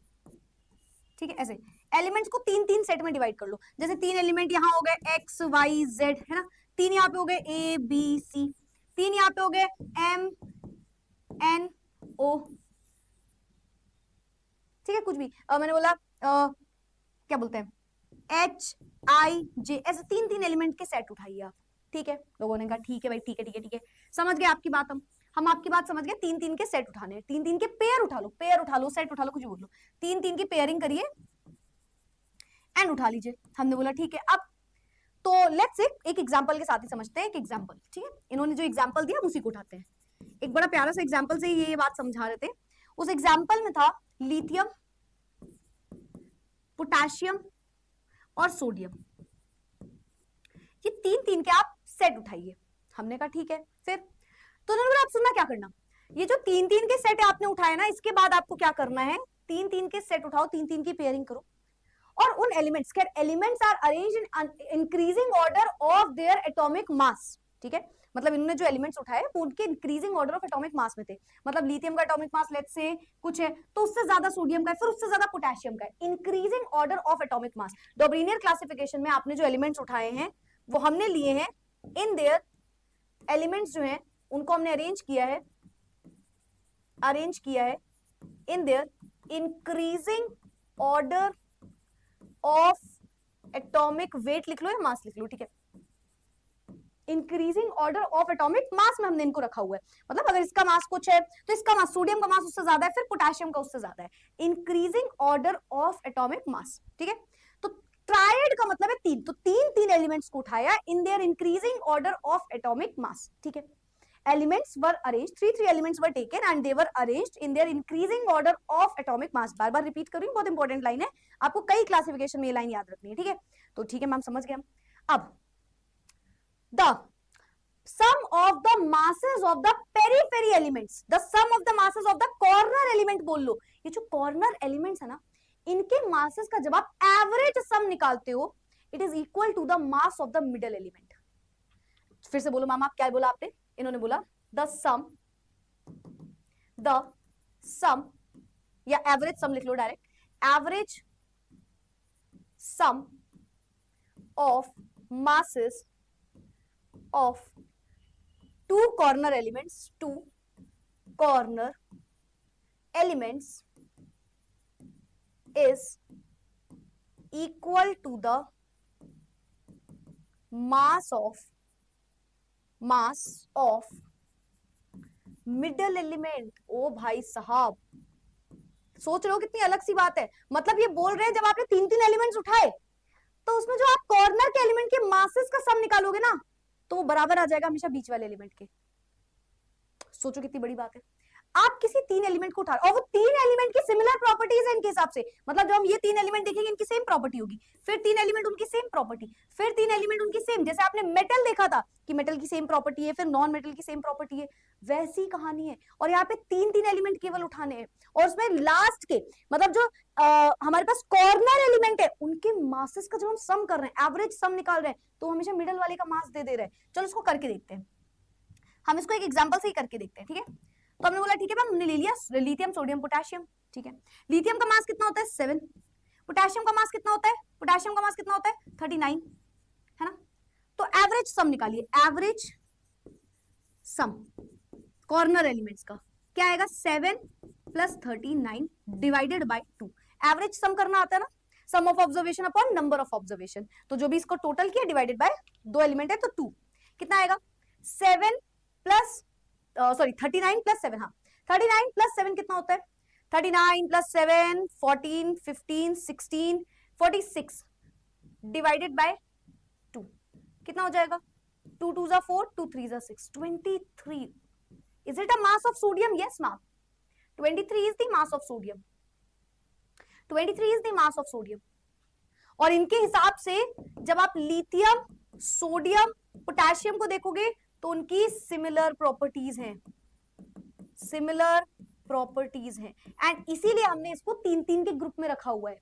ठीक है। ऐसे एलिमेंट्स को तीन तीन सेट में डिवाइड कर लो। जैसे तीन एलिमेंट यहाँ हो गए एक्स वाई जेड, है ना, तीन यहाँ पे हो गए ए बी सी, तीन यहाँ पे हो गए एम एन ओ, ठीक है, कुछ भी मैंने बोला क्या बोलते हैं एच आई जे, ऐसे तीन तीन एलिमेंट के सेट उठाइए आप, ठीक है। लोगों ने कहा ठीक है भाई, ठीक है ठीक है ठीक है, समझ गए आपकी बात, हम आपकी बात समझ गए। तीन तीन के सेट उठाने, तीन तीन के पेयर उठा लो, पेयर उठा लो, सेट उठा लो, कुछ बोल लो, तीन तीन की पेयरिंग करिए एंड उठा लीजिए। हमने बोला ठीक है। अब तो लेट्स से एक एग्जांपल के साथ ही समझते हैं, एक एग्जांपल, ठीक है। इन्होंने जो एग्जांपल दिया उसी को उठाते हैं। एक बड़ा प्यारा सा एग्जांपल से ये बात समझा रहे थे। उस एग्जांपल में था लिथियम, पोटेशियम और सोडियम, ये तीन तीन के आप सेट उठाइए। हमने कहा ठीक है। फिर तो उन्होंने बोला आप सुनना क्या करना, ये जो तीन तीन के सेट आपने उठाए ना, इसके बाद आपको क्या करना है, तीन तीन के सेट उठाओ, तीन तीन की पेयरिंग करो, और उन एलिमेंट्स के elements are arranged in increasing order of their atomic mass, ठीक है। मतलब इन्होंने जो एलिमेंट्स उठाए वो उनके increasing order of atomic mass में थे। मतलब लिथियम का एटॉमिक मास लेट्स से कुछ है, तो उससे ज्यादा सोडियम का है, फिर उससे ज्यादा पोटेशियम का है, increasing order of atomic mass. Dobereiner classification में आपने जो एलिमेंट्स उठाए हैं वो हमने लिए हैं इन देयर, एलिमेंट्स जो हैं उनको हमने अरेंज किया है in their increasing order of atomic weight, लिख लो या मास लिख लो, ठीक है। Increasing order of atomic mass में हमने इनको रखा हुआ है। मतलब अगर इसका मास कुछ है तो इसका मास, सोडियम का मास उससे ज्यादा है, फिर पोटेशियम का उससे ज्यादा है, increasing order of atomic mass, ठीक है। तो ट्रायड का मतलब है तीन, तो तीन तीन एलिमेंट्स को उठाया in their increasing order of atomic mass, ठीक है। Elements were arranged, three elements were taken and they were arranged in their increasing order of atomic mass। Bar bar repeat करूंगी, बहुत इंपॉर्टेंट लाइन है, आपको कई classification में ये line याद रखनी है, ठीक है। तो ठीक है मैम, समझ गए हम। अब the sum of the masses of the periphery elements, the sum of the masses of the corner element बोल लो। ये जो corner elements है ना, इनके masses का जब आप एवरेज सम निकालते हो, it is equal to the mass of the middle element. फिर से बोलो मामा, आप क्या बोला आपने, इन्होंने बोला द सम या एवरेज सम लिख लो direct, average sum of masses of two corner elements is equal to the mass of middle element. ओ भाई साहब, सोच रहे हो कितनी अलग सी बात है। मतलब ये बोल रहे हैं जब आपने तीन तीन एलिमेंट्स उठाए तो उसमें जो आप कॉर्नर के एलिमेंट के मासेस का सम निकालोगे ना, तो वो बराबर आ जाएगा हमेशा बीच वाले एलिमेंट के। सोचो कितनी बड़ी बात है। आप किसी तीन एलिमेंट को उठा रहे और वो तीन एलिमेंट की सिमिलर प्रॉपर्टीज है इनके हिसाब से। मतलब जब हम ये तीन एलिमेंट देखेंगे इनकी सेम प्रॉपर्टी होगी, फिर तीन एलिमेंट उनकी सेम प्रॉपर्टी, फिर तीन एलिमेंट उनकी सेम। जैसे आपने मेटल देखा था कि मेटल की सेम प्रॉपर्टी है, फिर नॉन मेटल की सेम प्रॉपर्टी है, वैसी कहानी है। और यहाँ पे तीन तीन एलिमेंट केवल उठाने हैं और उसमें लास्ट के मतलब जो हमारे पास कॉर्नर एलिमेंट है उनके मासेस का जब हम सम कर रहे हैं, एवरेज सम निकाल रहे हैं, तो हमेशा मिडल वाले का मास दे रहे हैं। चलो इसको करके देखते हैं, हम इसको एक एग्जांपल से ही करके देखते हैं, ठीक है। तो हमने बोला ठीक है मैम, हमने ले लिया लिथियम सोडियम पोटेशियम, ठीक है। लिथियम का मास कितना होता है 7, पोटेशियम का मास कितना होता है, पोटेशियम का मास कितना होता है 39, है ना। तो एवरेज सम निकालिए, एवरेज सम कॉर्नर एलिमेंट्स का क्या आएगा 7 + 39 डिवाइडेड बाय 2। एवरेज सम करना आता है ना, sum of observation upon number of observation. तो जो भी इसको टोटल किया डिवाइडेड बाय 2 एलिमेंट है तो 2, कितना आएगा 7 प्लस 39 + 7, हाँ 39 + 7 कितना होता है 39 + 7 14 15 16 46 डिवाइडेड बाय 2 कितना हो जाएगा 2 2 * 4 2 3 * 6 23। Is it a mass of sodium? Yes ma'am, 23 is the mass of sodium, 23 is the mass of sodium। और इनके हिसाब से जब आप लिथियम सोडियम पोटेशियम को देखोगे तो उनकी सिमिलर प्रॉपर्टीज हैं, सिमिलर प्रॉपर्टीज हैं, एंड इसीलिए हमने इसको तीन तीन के ग्रुप में रखा हुआ है।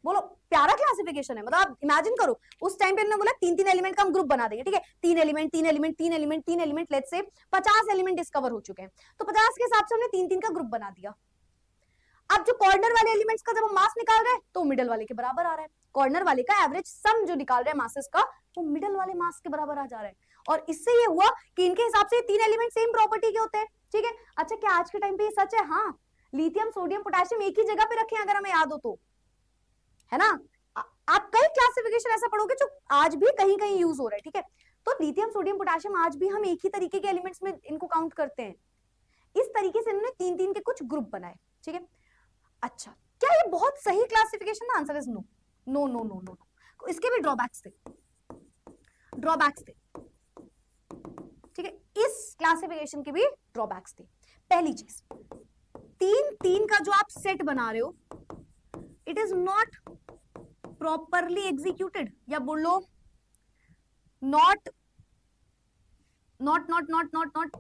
बोलो प्यारा क्लासिफिकेशन है। मतलब आप इमेजिन करो उस टाइम पे हमने बोला तीन तीन एलिमेंट का हम ग्रुप बना देंगे, ठीक है। तीन एलिमेंट तीन एलिमेंट तीन एलिमेंट तीन element, let's say 50 element discover हो चुके हैं, तो 50 के हिसाब से हमने तीन तीन का ग्रुप बना दिया। अब जो कॉर्नर वाले एलिमेंट्स का जब हम मास निकाल रहे हैं तो मिडल वाले के बराबर आ रहा है। कॉर्नर वाले का एवरेज सम जो निकाल रहे हैं मासेस का, वो मिडल वाले मास के बराबर आ जा रहा है। और इससे ये हुआ कि इनके हिसाब से तीन एलिमेंट सेम प्रॉपर्टी के होते हैं, ठीक है। अच्छा क्या आज के टाइम पे ये सच है? हाँ, लिथियम सोडियम पोटेशियम एक ही जगह पे रखे अगर हमें याद हो तो, है ना। आप कई क्लासिफिकेशन ऐसा पढ़ोगे जो आज भी कहीं कहीं यूज हो रहा है, ठीक है। तो लिथियम सोडियम पोटेशियम आज भी हम एक ही तरीके के एलिमेंट्स में इनको काउंट करते हैं। इस तरीके से इन्होंने तीन तीन के कुछ ग्रुप बनाए, ठीक है। अच्छा क्या ये बहुत सही क्लासिफिकेशन था? Answer is no no no no no. इसके भी ड्रॉबैक्स थे, ड्रॉबैक्स थे, ठीक है। इस क्लासिफिकेशन के भी ड्रॉबैक्स थे। पहली चीज, तीन तीन का जो आप सेट बना रहे हो it is not properly executed, या बोलो not not not not not not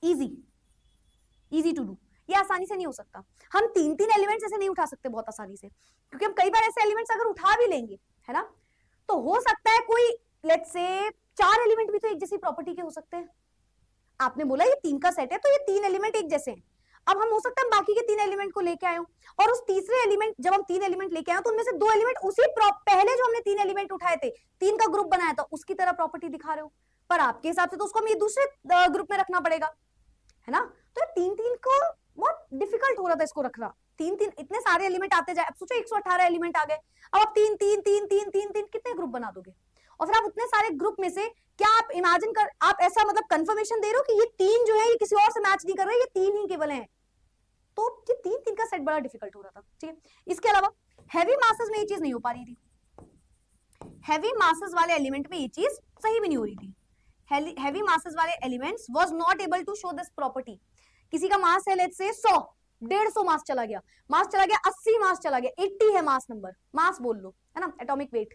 easy to do. ये आसानी से नहीं हो सकता। हम तीन तीन एलिमेंट्स ऐसे नहीं उठा सकते बहुत आसानी से, क्योंकि हम कई बार ऐसे एलिमेंट्स अगर उठा भी लेंगे, है ना, तो हो सकता है कोई लेट्स से 4 एलिमेंट भी तो एक जैसी प्रॉपर्टी के हो सकते हैं। आपने बोला ये तीन का सेट है तो ये तीन एलिमेंट एक जैसे हैं। अब हम हो सकता है बाकी के तीन एलिमेंट को लेके आए हो, और उस तीसरे एलिमेंट जब हम तीन एलिमेंट लेके आए तो उनमें से दो एलिमेंट उसी पहले जो हमने तीन एलिमेंट उठाए थे, तीन का ग्रुप बनाया था, उसकी तरह प्रॉपर्टी दिखा रहे हो, पर आपके हिसाब से तो उसको हमें दूसरे ग्रुप में रखना पड़ेगा, है ना। तो तीन तीन को बहुत डिफिकल्ट हो रहा था इसको रखना। तीन तीन इतने सारे एलिमेंट आते जाए, अब सोचो 118 एलिमेंट आ गए, अब आप तीन तीन तीन तीन तीन तीन कितने ग्रुप बना दोगे? और फिर आप उतने सारे ग्रुप में से क्या आप इमेजिन कर, आप ऐसा मतलब कंफर्मेशन दे रहे हो कि ये तीन जो है ये किसी और से मैच नहीं कर रहे, ये तीन ही केवल हैं। तो ये तीन तीन का सेट बड़ा डिफिकल्ट हो रहा था, ठीक है। इसके अलावा हैवी मासेस में ये चीज नहीं हो पा रही थी, हैवी मासेस वाले एलिमेंट में ये चीज सही भी नहीं हो रही थी। हैवी मासेस वाले elements was not able to show this property. किसी का मास है लेट्स से 100, 150 मास चला गया, 80 मास चला गया, 80 है मास नंबर, मास बोल लो, है ना, एटॉमिक वेट।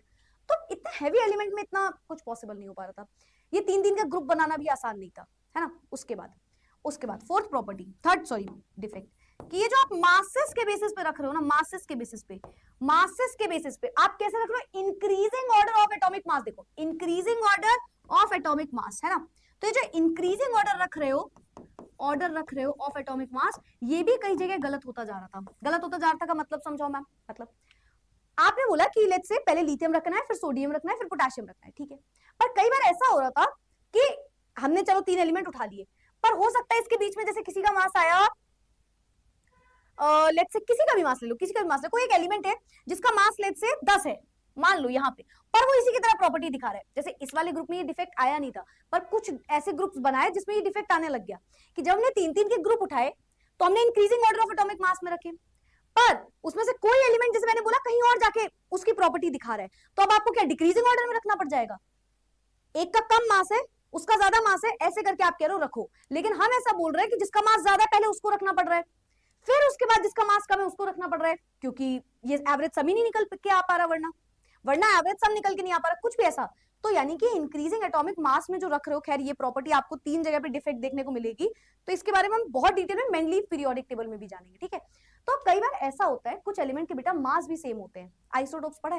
तो इतना हैवी एलिमेंट में इतना कुछ पॉसिबल नहीं हो पा रहा था। ये तीन तीन का ग्रुप बनाना भी आसान नहीं था, है ना। उसके बाद फोर्थ प्रॉपर्टी, डिफेक्ट, कि ये जो आप मासेस के बेसिस पे रख रहे हो ना, मासेस के बेसिस पे आप कैसे रख रहे हो? Increasing order of atomic mass. देखो increasing order of atomic mass, है ना। तो ये जो इंक्रीजिंग ऑर्डर रख रहे हो ऑफ एटॉमिक मास, ये भी कई जगह गलत होता जा रहा था का मतलब समझाओ मैम। मतलब आपने बोला कि लेट्स से पहले लिथियम रखना है, फिर सोडियम रखना है, फिर पोटेशियम रखना है, ठीक है। पर कई बार ऐसा हो रहा था कि हमने चलो तीन एलिमेंट उठा लिए, पर हो सकता है इसके बीच में जैसे किसी का मास आया लेट्स से किसी का भी मास ले लो, किसी का भी मास ले, कोई एक एलिमेंट है जिसका मास लेट्स से 10 है मान लो यहाँ पे, पर वो इसी की तरह प्रॉपर्टी दिखा रहा है। जैसे इस वाले ग्रुप में ये डिफेक्ट आया नहीं था, पर कुछ ऐसे ग्रुप्स बनाए जिसमें ये डिफेक्ट आने लग गया कि जब हमने 3-3 के ग्रुप उठाए तो हमने increasing order of atomic mass में रखे, पर उसमें से कोई एलिमेंट जैसे मैंने बोला कहीं और जाके उसकी प्रॉपर्टी दिखा रहा है, तो अब आपको क्या डिक्रीजिंग ऑर्डर में रखना पड़ जाएगा। एक का कम मास है, उसका ज्यादा मास है, ऐसे करके आप कह रहे हो रखो, लेकिन हम ऐसा बोल रहे हैं कि जिसका मास ज्यादा पहले उसको रखना पड़ रहा है, फिर उसके बाद जिसका मास कम है उसको रखना पड़ रहा है, क्योंकि ये एवरेज सम ही नहीं निकल के आ पा रहा, वरना एवरेज सम निकल के नहीं आ पा रहा, कुछ भी ऐसा। तो यानी कि इंक्रीजिंग एटॉमिक मास में जो रख रहे हो, खैर ये प्रॉपर्टी आपको 3 जगह पे डिफेक्ट देखने को मिलेगी, तो इसके बारे में हम बहुत डिटेल में मेनली पीरियोडिक टेबल में भी जानेंगे, ठीक है। तो कई बार ऐसा होता है कुछ एलिमेंट के बेटा मास भी सेम होते हैं, आइसोटोप्स पढ़ा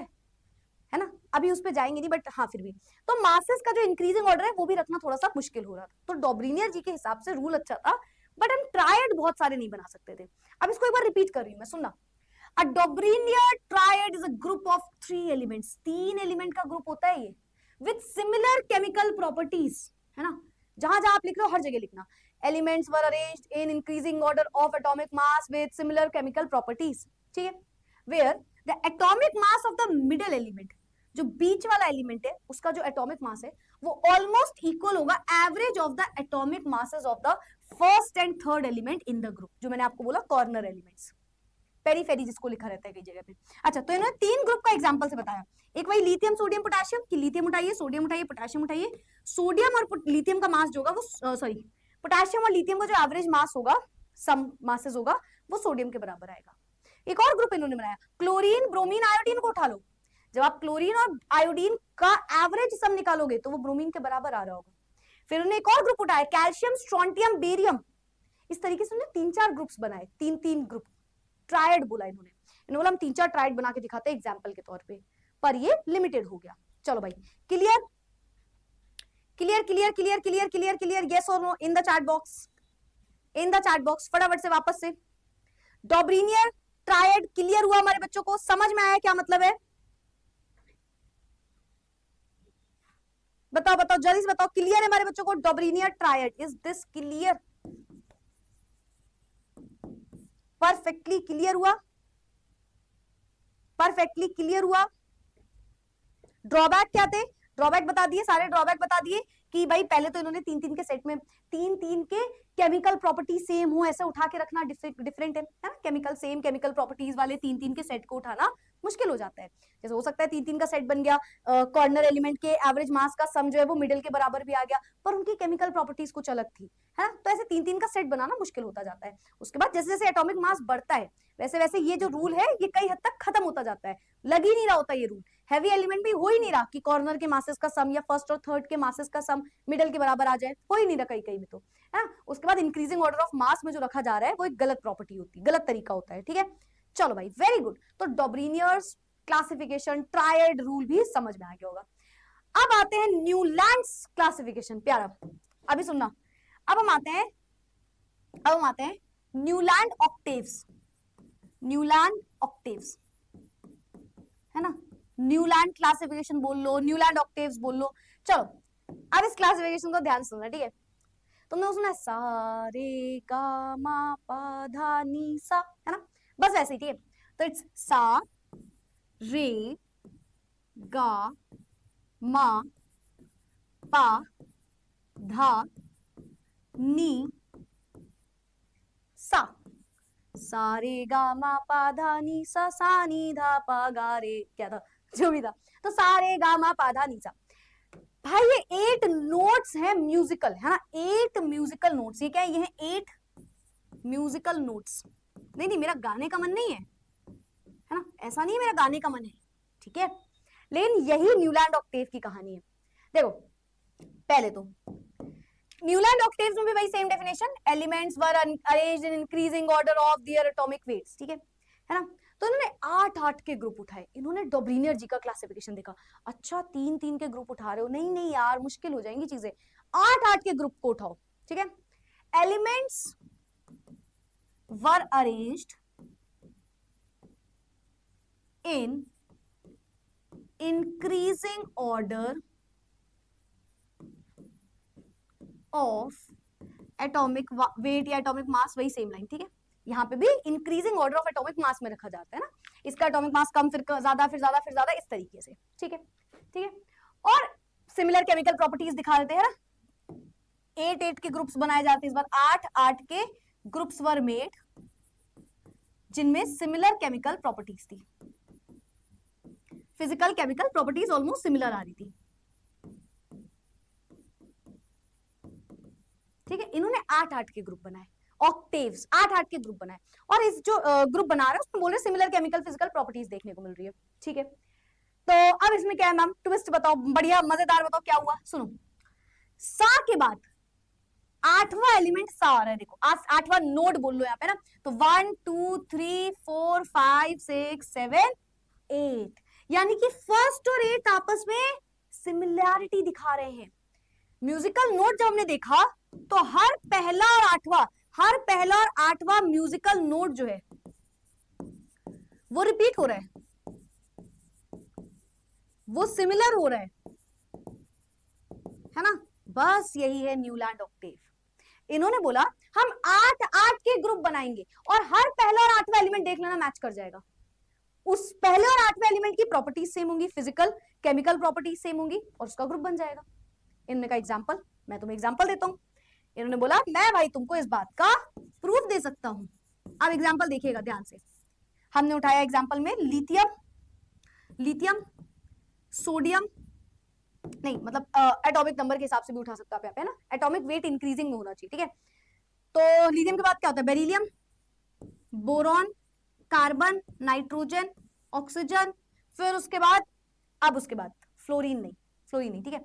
है ना, अभी उस पर जाएंगे नहीं, बट हाँ फिर भी तो मासेस का जो इंक्रीजिंग ऑर्डर है वो भी रखना थोड़ा सा मुश्किल हो रहा था। तो डॉब्रिनियर जी के हिसाब से रूल अच्छा था, बट हम ट्रायड बहुत सारे नहीं बना सकते थे। अब इसको एक बार रिपीट कर रही हूं मैं, सुनना। A Dobereiner triad is a group of 3 elements, 3 element का ग्रुप होता है ये, विद सिमिलर केमिकल प्रॉपर्टीज, है ना। जहां जहां आप लिख रहे हो हर जगह लिखना, elements were arranged in increasing order of atomic mass with similar chemical properties, ठीक है। Where the atomic mass of the middle element, जो बीच वाला एलिमेंट है उसका जो एटॉमिक मास है वो ऑलमोस्ट इक्वल होगा average of the atomic masses of the first and third element in the group, जो मैंने आपको बोला कॉर्नर एलिमेंट्स, पेरीफेरी जिसको लिखा रहता है कई जगह पे। अच्छा, तो इन्होंने 3 ग्रुप का एग्जांपल से बताया, एक वही लिथियम सोडियम पोटेशियम की लिथियम उठाइए, सोडियम उठाइए, पोटेशियम उठाइए, सोडियम और लिथियम का मास जो होगा वो सॉरी पोटेशियम और लिथियम का जो एवरेज मास होगा, सम मासेस होगा, वो सोडियम के बराबर आएगा। एक और ग्रुप इन्होंने बनाया, क्लोरीन ब्रोमीन आयोडीन को उठा लो, जब आप क्लोरीन और आयोडीन का एवरेज सम निकालोगे तो वो ब्रोमीन के बराबर आ रहा होगा। फिर उन्होंने एक और ग्रुप उठाया, कैल्शियम स्ट्रोंटियम बेरियम, इस तरीके से उन्होंने 3-4 ग्रुप्स बनाए, 3-3 ग्रुप, ट्रायड बोला इन्होंने बोला हम 3-4 ट्रायड बना के दिखाते हैं एग्जाम्पल के तौर पे, पर ये लिमिटेड हो गया। चलो भाई, clear clear clear clear clear clear clear, yes और no in the chat box, in the chat box फटाफट से वापस से। डॉब्रिनियर ट्रायड क्लियर हुआ हमारे बच्चों को, समझ में आया क्या मतलब है? बताओ बताओ जल्दी से बताओ, क्लियर है हमारे बच्चों को? Dobereiner triad, is this clear? Perfectly clear हुआ? परफेक्टली क्लियर हुआ? ड्रॉबैक क्या थे? ड्रॉबैक बता दिए, सारे ड्रॉबैक बता दिए कि भाई पहले तो इन्होंने 3-3 के सेट में 3-3 के केमिकल प्रॉपर्टी सेम हो ऐसे उठा के रखना डिफरेंट है ना, केमिकल सेम केमिकल प्रॉपर्टीज वाले 3-3 के सेट को उठाना मुश्किल हो जाता है। जैसे हो सकता है 3-3 का सेट बन गया, कॉर्नर एलिमेंट के एवरेज मास का सम जो है वो मिडिल के बराबर भी आ गया, पर उनकी केमिकल प्रॉपर्टीज कुछ अलग थी, है ना। तो ऐसे 3-3 का सेट बनाना मुश्किल होता जाता है। उसके बाद जैसे जैसे एटॉमिक मास बढ़ता है वैसे वैसे ये जो रूल है ये कई हद तक खत्म होता जाता है, लग ही नहीं रहा होता ये रूल, हैवी एलिमेंट भी हो ही नहीं रहा कि कॉर्नर के मासेस का सम या फर्स्ट और थर्ड के मासेस का सम मिडल के बराबर आ जाए, हो ही नहीं रहा कई कई में तो, है। उसके बाद इंक्रीजिंग ऑर्डर ऑफ मास में जो रखा जा रहा है वो एक गलत प्रॉपर्टी होती है, गलत तरीका होता है, ठीक है। चलो भाई, वेरी गुड। तो डॉब्रिनियर्स क्लासिफिकेशन ट्रायड रूल भी समझ में आ गया होगा। अब आते हैं न्यूलैंड्स क्लासिफिकेशन, प्यारा अभी सुनना। अब हम आते हैं न्यूलैंड ऑक्टेव्स, न्यूलैंड ऑक्टेव्स, है ना। न्यूलैंड क्लासिफिकेशन बोल लो, न्यूलैंड ऑक्टेव्स बोल लो। चलो अब इस क्लासिफिकेशन को ध्यान सुनना, ठीक है। तुमने सुना सा रे गा मा पा धा नी सा, है ना, बस वैसे ही, ठीक है। तो इट्स सा रे गा मा पा धा नी सा, सा रे गा मा पा धा नी सा, सा नी धा पा गा रे, क्या था जो भी था, तो सा रे गा मा पा धा नी सा। भाई ये 8 नोट्स हैं म्यूजिकल, है ना, 8 म्यूजिकल नोट्स। ये क्या है? ये है 8 म्यूजिकल नोट्स। नहीं नहीं, मेरा गाने का मन नहीं है ना, ऐसा नहीं है मेरा गाने का मन है, ठीक है, लेकिन यही न्यूलैंड ऑक्टेव की कहानी है। देखो पहले तो न्यूलैंड ऑक्टेव्स में भी वही same definition, elements were arranged in increasing order of their atomic weights, ठीक है ना। तो इन्होंने 8-8 के ग्रुप उठाए, इन्होंने डॉब्रिनियर जी का क्लासिफिकेशन देखा, अच्छा 3-3 के ग्रुप उठा रहे हो, नहीं नहीं यार मुश्किल हो जाएंगी चीजें, 8-8 के ग्रुप को उठाओ, ठीक है। Elements were arranged in increasing order of atomic weight या एटॉमिक मास, वही सेम लाइन, ठीक है। यहाँ पे भी increasing order of atomic mass में रखा जाता है ना, इसका एटॉमिक मास कम, फिर ज्यादा, फिर ज्यादा, फिर ज्यादा, इस तरीके से। ठीक है, ठीक है। और सिमिलर केमिकल प्रॉपर्टीज दिखा देते हैं ना, 8 के ग्रुप्स बनाए जाते हैं इस बार, 8 के ग्रुप्स वर मेड जिनमें सिमिलर केमिकल प्रॉपर्टीज थी, physical chemical properties almost similar आ रही थी। ठीक है, इन्होंने 8 के ग्रुप बनाए, ऑक्टेव्स, 8 के ग्रुप बनाए, और इस जो ग्रुप बना रहे हैं उसमें बोल रहे सिमिलर केमिकल फिजिकल प्रॉपर्टीज देखने को मिल रही है। ठीक है, तो अब इसमें क्या है मैम, ट्विस्ट बताओ, बढ़िया मजेदार बताओ क्या हुआ। सुनो, सा के बाद 8वां एलिमेंट सा आ रहा है, देखो 8वां नोड बोल लो यहाँ पे ना, तो 1 2 3 4 5 6 7 8, यानी कि फर्स्ट और 8 आपस में सिमिलैरिटी दिखा रहे हैं। म्यूजिकल नोट जब हमने देखा तो हर पहला और आठवां म्यूजिकल नोट जो है वो रिपीट हो रहा है, वो सिमिलर हो रहा है ना, बस यही है न्यूलैंड ऑक्टेव। इन्होंने बोला हम 8 के ग्रुप बनाएंगे और हर पहला और 8वां एलिमेंट देख लेना मैच कर जाएगा, उस पहले और 8वें एलिमेंट की प्रॉपर्टीज सेम होंगी, फिजिकल केमिकल प्रॉपर्टीज सेम होंगी, और उसका ग्रुप बन जाएगा। इनमें का एग्जांपल, मैं तुम्हें एग्जांपल देता हूं। इन्होंने बोला मैं भाई तुमको इस बात का प्रूफ दे सकता हूं। अब एग्जांपल देखिएगा ध्यान से, हमने उठाया एग्जांपल में लिथियम सोडियम, नहीं मतलब एटॉमिक नंबर के हिसाब से भी उठा सकता है यहाँ पे ना, एटॉमिक वेट इंक्रीजिंग में होना चाहिए। ठीक है, तो लिथियम के बाद क्या होता है, beryllium, boron, carbon, nitrogen, oxygen, फिर उसके बाद फ्लोरीन नहीं। ठीक है,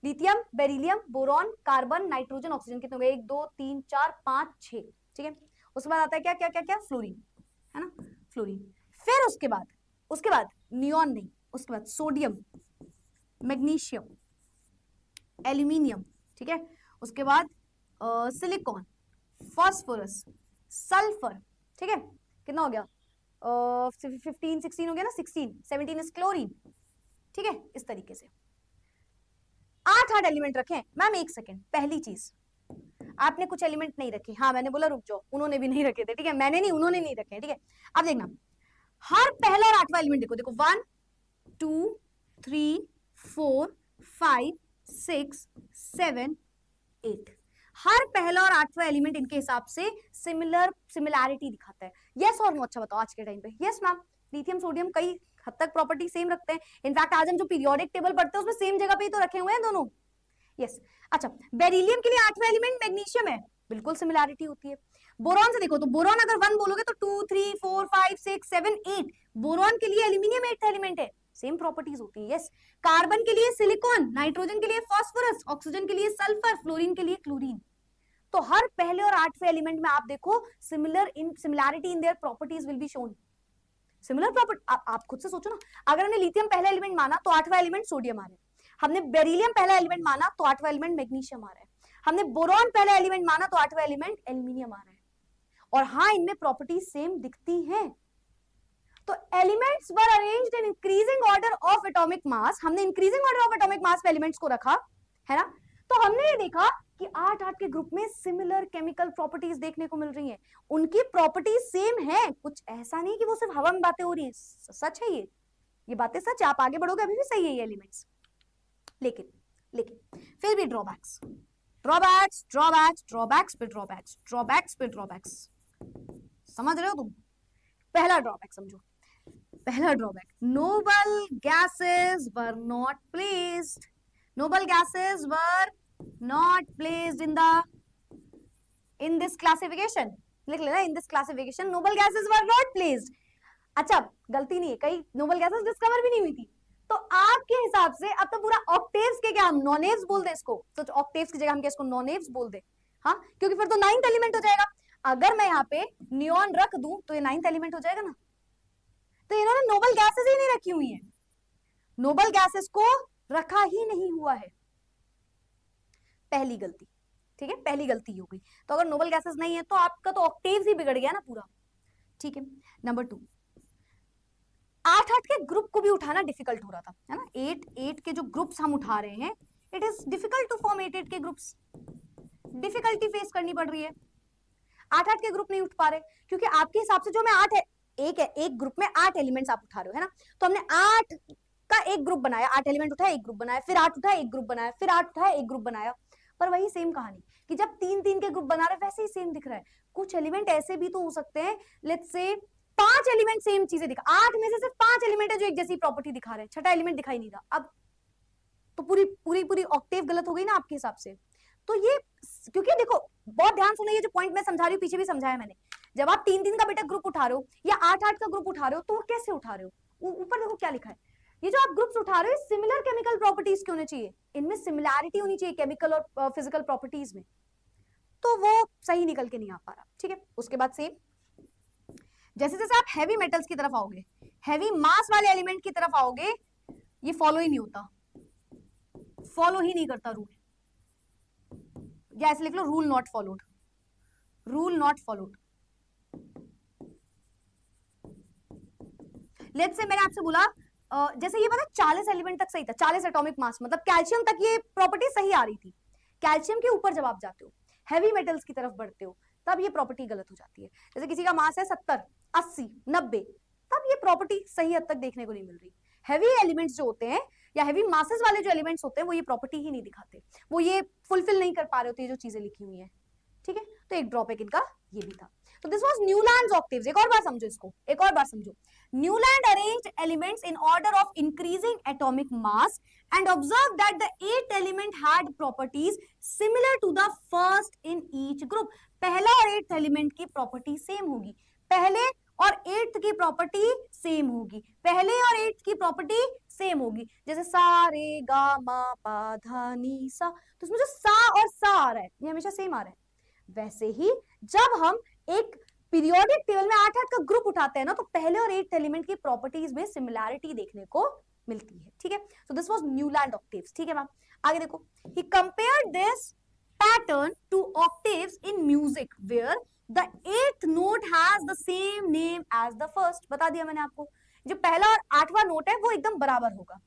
lithium, beryllium, boron, carbon, nitrogen, oxygen, कितने हो गए, 1 2 3 4 5 6। ठीक है, उसके बाद आता है क्या क्या क्या क्या, फ्लोरीन, है ना, फ्लोरीन। फिर उसके बाद नियॉन नहीं, उसके बाद सोडियम, मैग्नीशियम, एल्यूमिनियम। ठीक है, उसके बाद सिलिकॉन, फास्फोरस, सल्फर। ठीक है, कितना हो गया, 15 16 हो गया ना, 17 इज क्लोरीन। ठीक है, इस तरीके से 8 एलिमेंट रखे। मैम एक सेकेंड, पहली चीज आपने कुछ एलिमेंट नहीं रखे, हाँ मैंने बोला रुक जाओ, उन्होंने भी नहीं रखे थे। ठीक है, मैंने नहीं, उन्होंने नहीं रखे। ठीक है, अब देखना, हर पहला और 8वां एलिमेंट देखो 1 2 3 4 5 6 7 8, हर पहला और 8वां एलिमेंट इनके हिसाब से सिमिलैरिटी दिखाता है। यस और नो, अच्छा बताओ आज के टाइम पे। यस मैम, लिथियम सोडियम कई हद तक प्रॉपर्टी सेम रखते हैं, इनफैक्ट आज हम जो पीरियोडिक टेबल पढ़ते हैं उसमें सेम जगह पे ही तो रखे हुए हैं दोनों। यस, अच्छा बेरिलियम के लिए 8वां एलिमेंट मैग्नीशियम है, बिल्कुल सिमिलैरिटी होती है। बोरॉन से देखो तो बोरॉन अगर 1 बोलोगे तो 2 3 4 5 6 7 8, बोरॉन के लिए एल्यूमिनियम 8th एलिमेंट है, सेम प्रॉपर्टीज होती है। यस, कार्बन के लिए सिलिकॉन, नाइट्रोजन के लिए फास्फोरस, ऑक्सीजन के लिए सल्फर, फ्लोरीन के लिए क्लोरीन। तो हर पहले और 8वें एलिमेंट में आप देखो similarity in their properties will be shown, similar property. आप खुद से सोचो ना, अगर हमने लिथियम पहला एलिमेंट माना तो 8वां एलिमेंट सोडियम आ रहा है, हमने बेरिलियम पहला एलिमेंट माना तो 8वां एलिमेंट मैग्नीशियम आ रहा है, हमने बोरॉन पहला एलिमेंट माना तो 8वां एलिमेंट एल्यूमिनियम आ रहा है, और हाँ इनमें प्रॉपर्टीज सेम दिखती हैं। तो elements were arranged in increasing order of atomic mass, हमने increasing order of atomic mass पे एलिमेंट्स को रखा है ना, तो हमने ये देखा कि 8 के ग्रुप में सिमिलर केमिकल प्रॉपर्टीज देखने को मिल रही हैं, उनकी प्रॉपर्टीज सेम है, कुछ ऐसा नहीं कि वो सिर्फ हवा में बातें हो रही हैं, सच है ये बातें सच है, आप आगे बढ़ोगे अभी भी सही है ये एलिमेंट्स। लेकिन फिर भी ड्रॉबैक्स पे ड्रॉबैक्स, समझ रहे हो तुम। पहला ड्रॉबैक समझो, पहला drawback, noble gases were not placed, noble gases were not placed in this classification, लिख लेना in this classification noble gases were not placed। अच्छा गलती नहीं है, कई noble gases डिस्कवर भी नहीं हुई थी, तो आपके हिसाब से अब तो पूरा ऑक्टेव्स के क्या हम नॉनेव्स बोल दे इसको, तो ऑक्टेव्स की जगह हम क्या इसको नॉनेव्स बोल दे, हाँ क्योंकि फिर तो 9th एलिमेंट हो जाएगा। अगर मैं यहाँ पे नियॉन रख दूं तो ये 9th एलिमेंट हो जाएगा ना, तो इन्होंने नोबल गैसेस ही नहीं रखी हुई है, नोबल गैसेस को रखा ही नहीं हुआ है, पहली गलती। ठीक है, पहली गलती हो गई, तो अगर नोबल गैसेस नहीं है तो आपका तो ऑक्टेव्स ही बिगड़ गया ना पूरा। ठीक है, नंबर 2, 8 के ग्रुप को भी उठाना डिफिकल्ट हो रहा था, है ना, 8 के जो ग्रुप्स हम उठा रहे हैं, it is difficult to form 8 के ग्रुप्स, डिफिकल्टी फेस करनी पड़ रही है। 8 8 के ग्रुप नहीं उठ पा रहे, क्योंकि आपके हिसाब से जो मैं 8 है, एक ग्रुप में 8 एलिमेंट्स आप उठा रहे हो, है ना। तो हमने 8 का एक ग्रुप बनाया, 8 एलिमेंट उठाया, एक ग्रुप बनाया, फिर 8 उठाया, एक ग्रुप बनाया, फिर 8 उठाया, एक ग्रुप बनाया। पर वही सेम कहानी कि जब 3 3 के ग्रुप बना रहे वैसे ही सेम दिख रहा है। कुछ एलिमेंट ऐसे भी तो हो सकते हैं, लेट्स से 5 एलिमेंट सेम चीजें दिखा, 8 में से सिर्फ 5 एलिमेंट है जो एक जैसी प्रॉपर्टी दिखा रहे हैं, छठा एलिमेंट दिखाई नहीं रहा। अब तो पूरी पूरी पूरी ऑक्टेव गलत हो गई ना आपके हिसाब से। तो ये, क्योंकि देखो बहुत ध्यान सुनो, ये जो पॉइंट मैं समझा रही हूँ पीछे भी समझाया मैंने, जब आप 3 3 का बेटा ग्रुप उठा रहे हो या 8 8 का ग्रुप उठा रहे हो तो कैसे उठा रहे हो, ऊपर देखो क्या लिखा है, ये जो आप ग्रुप्स उठा रहे हो सिमिलर केमिकल प्रॉपर्टीज के होने चाहिए, इनमें सिमिलैरिटी होनी चाहिए केमिकल और फिजिकल प्रॉपर्टीज में, तो वो सही निकल के नहीं आ पा रहा। ठीक है, उसके बाद सेम जैसे जैसे आप हैवी मेटल्स की तरफ आओगे, हैवी मास वाले एलिमेंट की तरफ आओगे, ये फॉलो ही नहीं होता, फॉलो ही नहीं करता रूल, या ऐसे लिख लो rule not followed, rule not followed. Let's say मैंने आपसे बोला जैसे ये पता 40 एलिमेंट तक सही था, 40 एटॉमिक मास, मतलब कैल्शियम तक ये प्रॉपर्टी सही आ रही थी। कैल्शियम के ऊपर जब आप जाते हो, हैवी मेटल्स की तरफ बढ़ते हो, तब ये प्रॉपर्टी गलत हो जाती है। जैसे किसी का मास है 70, 80, 90, तब ये प्रॉपर्टी सही हद तक देखने को नहीं मिल रही। हैवी एलिमेंट्स जो होते हैं या हैवी मासेस वाले जो एलिमेंट्स होते हैं वो ये प्रॉपर्टी ही नहीं दिखाते, वो ये फुलफिल नहीं कर पा रहे होते जो चीजें लिखी हुई है। ठीक है, तो एक ड्रॉबैक इनका ये भी था। तो दिस वाज न्यूलैंड्स ऑक्टेव्स। एक और बार समझो इसको, एक और बार समझो। Newland arranged elements in order of increasing atomic mass and observe that the 8th element had properties similar to the first in each group। पहला और 8th एलिमेंट की प्रॉपर्टी सेम होगी, पहले और 8th की प्रॉपर्टी सेम होगी, पहले और 8th की प्रॉपर्टी सेम होगी। जैसे सा रे गा मा पा धा नी सा, तो इसमें जो सा और सा आ रहा है ये हमेशा सेम आ रहा है। वैसे ही जब हम एक पीरियोडिक टेबल में 8 8 का ग्रुप उठाते हैं ना, तो पहले और 8th एलिमेंट की प्रॉपर्टीज में सिमिलैरिटी देखने को मिलती है। ठीक है, so this was Newland octaves. ठीक है मैम, आगे देखो, he compared this pattern to octaves in music where the 8th note has the same name as the first. बता दिया मैंने आपको, जो पहला और 8वां नोट है वो एकदम बराबर होगा।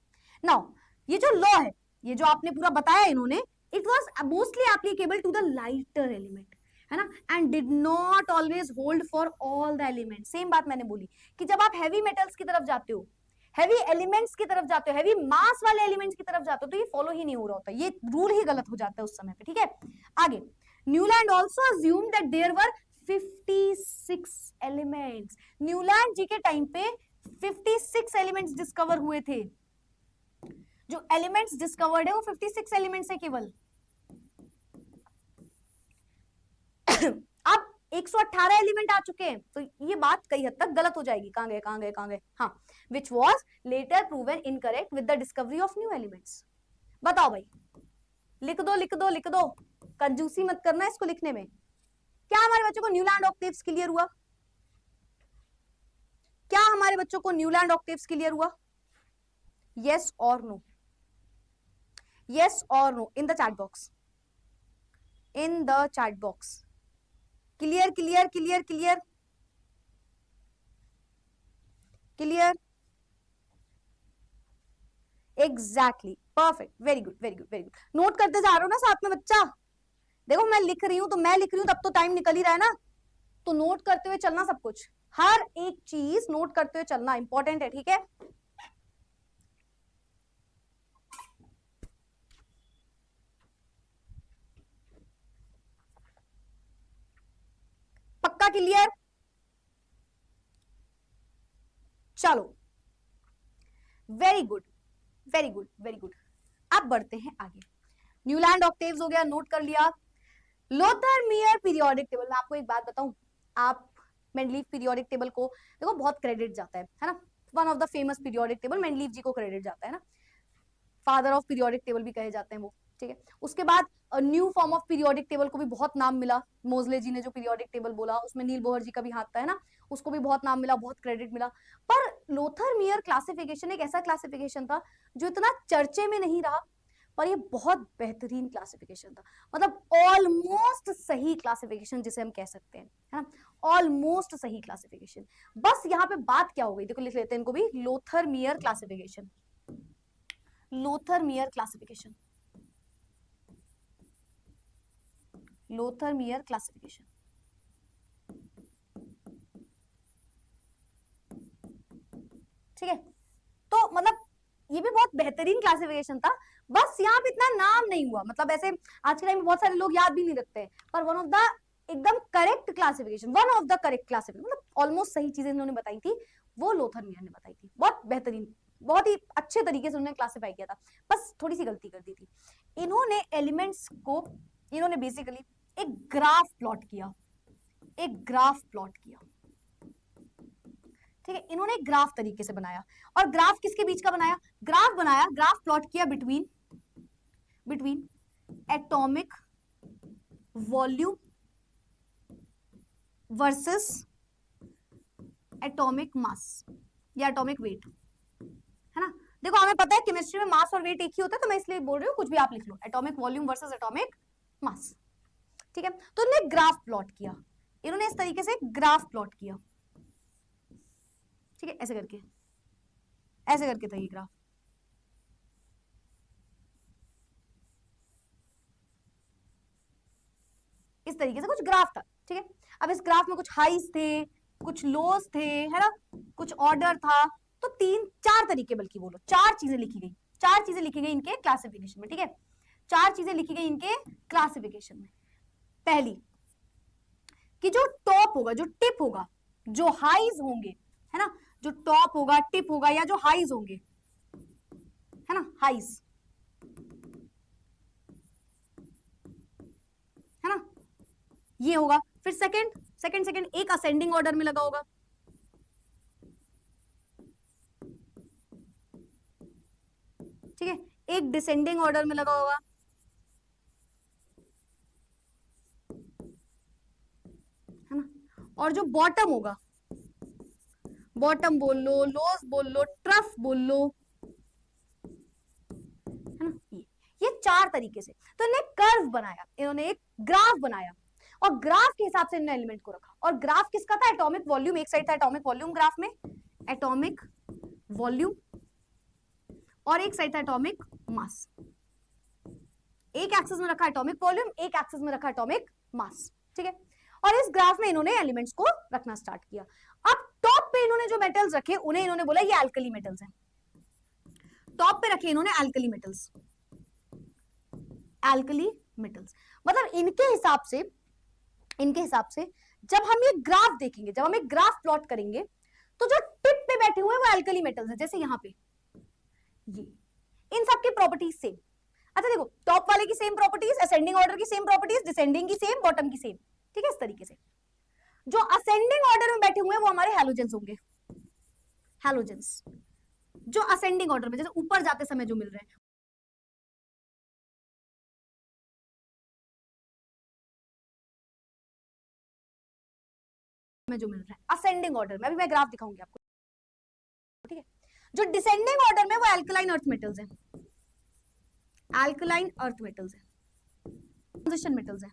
नाउ ये जो लॉ है, ये जो आपने पूरा बताया इन्होंने, it was mostly applicable to the lighter element, है ना, and did not always hold for all the element. Same बात मैंने बोली कि जब आप हैवी मेटल्स की तरफ जाते हो, हैवी एलिमेंट्स की तरफ जाते हो, हैवी मास वाले एलिमेंट्स की तरफ जाते हो, तो ये फॉलो ही नहीं हो रहा होता, ये रूल ही गलत हो जाता है उस समय पे। ठीक है, आगे, Newland also assumed that there were 56 elements. Newland ji के टाइम पे 56 एलिमेंट्स डिस्कवर हुए थे। जो एलिमेंट्स डिस्कवर्ड है वो 56 एलिमेंट्स है केवल। अब 118 एलिमेंट आ चुके हैं, तो ये बात कई हद तक गलत हो जाएगी। कहां गए कहां गए कहां गए, हाँ, which was later proven incorrect with the discovery of new elements। बताओ भाई, लिख दो लिख दो लिख दो, कंजूसी मत करना इसको लिखने में। क्या हमारे बच्चों को न्यूलैंड ऑक्टेव्स क्लियर हुआ? क्या हमारे बच्चों को न्यूलैंड ऑक्टेव्स क्लियर हुआ? yes or no, yes or no in the chat box, in the chat box। Clear clear clear clear clear, exactly, perfect, very good very good very good. Note करते जा रहे हो ना साथ में बच्चा? देखो मैं लिख रही हूं तो मैं लिख रही हूं, तब तो टाइम निकल ही रहा है ना, तो नोट करते हुए चलना, सब कुछ, हर एक चीज नोट करते हुए चलना इंपॉर्टेंट है। ठीक है, पक्का क्लियर? चलो, very good very good very good. अब बढ़ते हैं आगे। न्यूलैंड ऑक्टेव्स हो गया, नोट कर लिया। लोथरमियर पीरियोडिक टेबल, मैं आपको एक बात बताऊं, आप मेंडलीव पीरियोडिक टेबल को देखो बहुत क्रेडिट जाता है ना, one of the famous periodic table Mendeleev ji को क्रेडिट जाता है ना, फादर ऑफ पीरियोडिक टेबल भी कहे जाते हैं वो। ठीक है, उसके बाद new form of periodic table को भी बहुत नाम मिला, मोजले जी ने जो पीरियोडिक टेबल बोला उसमें नील बोहर जी का भी हाथ था, है ना, उसको भी बहुत नाम मिला, बहुत क्रेडिट मिला। पर लोथरमियर क्लासिफिकेशन एक ऐसा क्लासिफिकेशन था जो इतना चर्चे में नहीं रहा, पर ये बहुत बेहतरीन क्लासिफिकेशन था, मतलब ऑलमोस्ट सही क्लासिफिकेशन जिसे हम कह सकते हैं, है ना, ऑलमोस्ट सही क्लासिफिकेशन। बस यहाँ पे बात क्या हो गई, देखो लिख लेते हैं इनको भी, लोथरमियर क्लासिफिकेशन, लोथरमियर क्लासिफिकेशन, लोथरमियर क्लासिफिकेशन। ठीक है, तो मतलब ये भी बहुत बेहतरीन क्लासिफिकेशन था, बस यहाँ पे इतना नाम नहीं हुआ, मतलब ऐसे आज के टाइम में बहुत सारे लोग याद भी नहीं रखते, पर वन ऑफ द एकदम correct classification, one of the correct classification, मतलब ऑलमोस्ट सही चीजें इन्होंने बताई थी, वो लोथर मियर ने बताई थी, बहुत बेहतरीन, बहुत ही अच्छे तरीके से उन्होंने क्लासिफाई किया था, बस थोड़ी सी गलती कर दी थी। इन्होंने एलिमेंट्स को, इन्होंने बेसिकली एक ग्राफ प्लॉट किया, एक ग्राफ प्लॉट किया, ठीक है, इन्होंने एक ग्राफ तरीके से बनाया, और ग्राफ किसके बीच का बनाया, ग्राफ बनाया, ग्राफ प्लॉट किया between atomic volume versus atomic मास या एटॉमिक वेट, है ना। देखो हमें पता है केमिस्ट्री में मास और वेट एक ही होता है, तो मैं इसलिए बोल रही हूँ, कुछ भी आप लिख लो, atomic volume versus atomic mass, ठीक है। तो इन्होंने ग्राफ प्लॉट किया, इन्होंने इस तरीके से ग्राफ प्लॉट किया, ठीक है, ऐसे करके था ये ग्राफ, इस तरीके से कुछ ग्राफ था, ठीक है। अब इस ग्राफ में कुछ हाईज थे, कुछ लोस थे, है ना, कुछ ऑर्डर था, तो तीन चार तरीके, बल्कि बोलो चार चीजें लिखी गई, चार चीजें लिखी गई इनके क्लासिफिकेशन में, ठीक है, चार चीजें लिखी गई इनके क्लासिफिकेशन में। पहली कि जो टॉप होगा, जो टिप होगा, जो हाईज होंगे, है ना, जो टॉप होगा, टिप होगा, या जो हाईज होंगे, है ना, हाईज, है ना, ये होगा। फिर सेकंड एक असेंडिंग ऑर्डर में लगा होगा, ठीक है, एक डिसेंडिंग ऑर्डर में लगा होगा, है ना, और जो बॉटम होगा, बॉटम बोल लो, लोस बोल लो, ट्रफ बोल लो, है ना, ये चार तरीके से। तो इन्होंने कर्व बनाया, इन्होंने एक ग्राफ बनाया, और ग्राफ के हिसाब से इन्होंने एलिमेंट को रखा, और ग्राफ किसका था, एटॉमिक वॉल्यूम, एक साइड था एटॉमिक वॉल्यूम ग्राफ में, एटॉमिक वॉल्यूम, और एक साइड था एटॉमिक मास, एक एक्सिस में रखा एटॉमिक वॉल्यूम, एक एक्सिस में रखा एटॉमिक मास, ठीक है। और इस ग्राफ में इन्होंने एलिमेंट्स को रखना स्टार्ट किया। अब टॉप पे इन्होंने जो मेटल्स रखे, उन्हें इन्होंने बोला ये अल्कली मेटल्स हैं, टॉप पे रखे इन्होंने अल्कली मेटल्स, अल्कली मेटल्स, मतलब इनके हिसाब से जब हम ये ग्राफ देखेंगे, जब हम एक ग्राफ प्लॉट करेंगे, तो जो टिप पे बैठे हुए हैं वो अल्कली मेटल्स हैं, जैसे यहाँ पे ये, इन सबकी प्रॉपर्टीज सेम। अच्छा देखो, टॉप वाले की सेम प्रॉपर्टीज, असेंडिंग ऑर्डर की सेम प्रॉपर्टीज, डिसेंडिंग की सेम, बॉटम की सेम, ठीक है, इस तरीके से। जो असेंडिंग ऑर्डर में बैठे हुए हैं वो हमारे हैलोजेंस होंगे, हैलोजेंस, जो असेंडिंग ऑर्डर में, जैसे ऊपर जाते समय जो मिल रहे हैं, में जो मिल रहा है असेंडिंग ऑर्डर में, अभी मैं ग्राफ दिखाऊंगी आपको, ठीक है। जो डिसेंडिंग ऑर्डर में वो अल्कलाइन अर्थ मेटल्स हैं, अल्कलाइन अर्थ मेटल्स हैं, ट्रांजिशन मेटल्स हैं,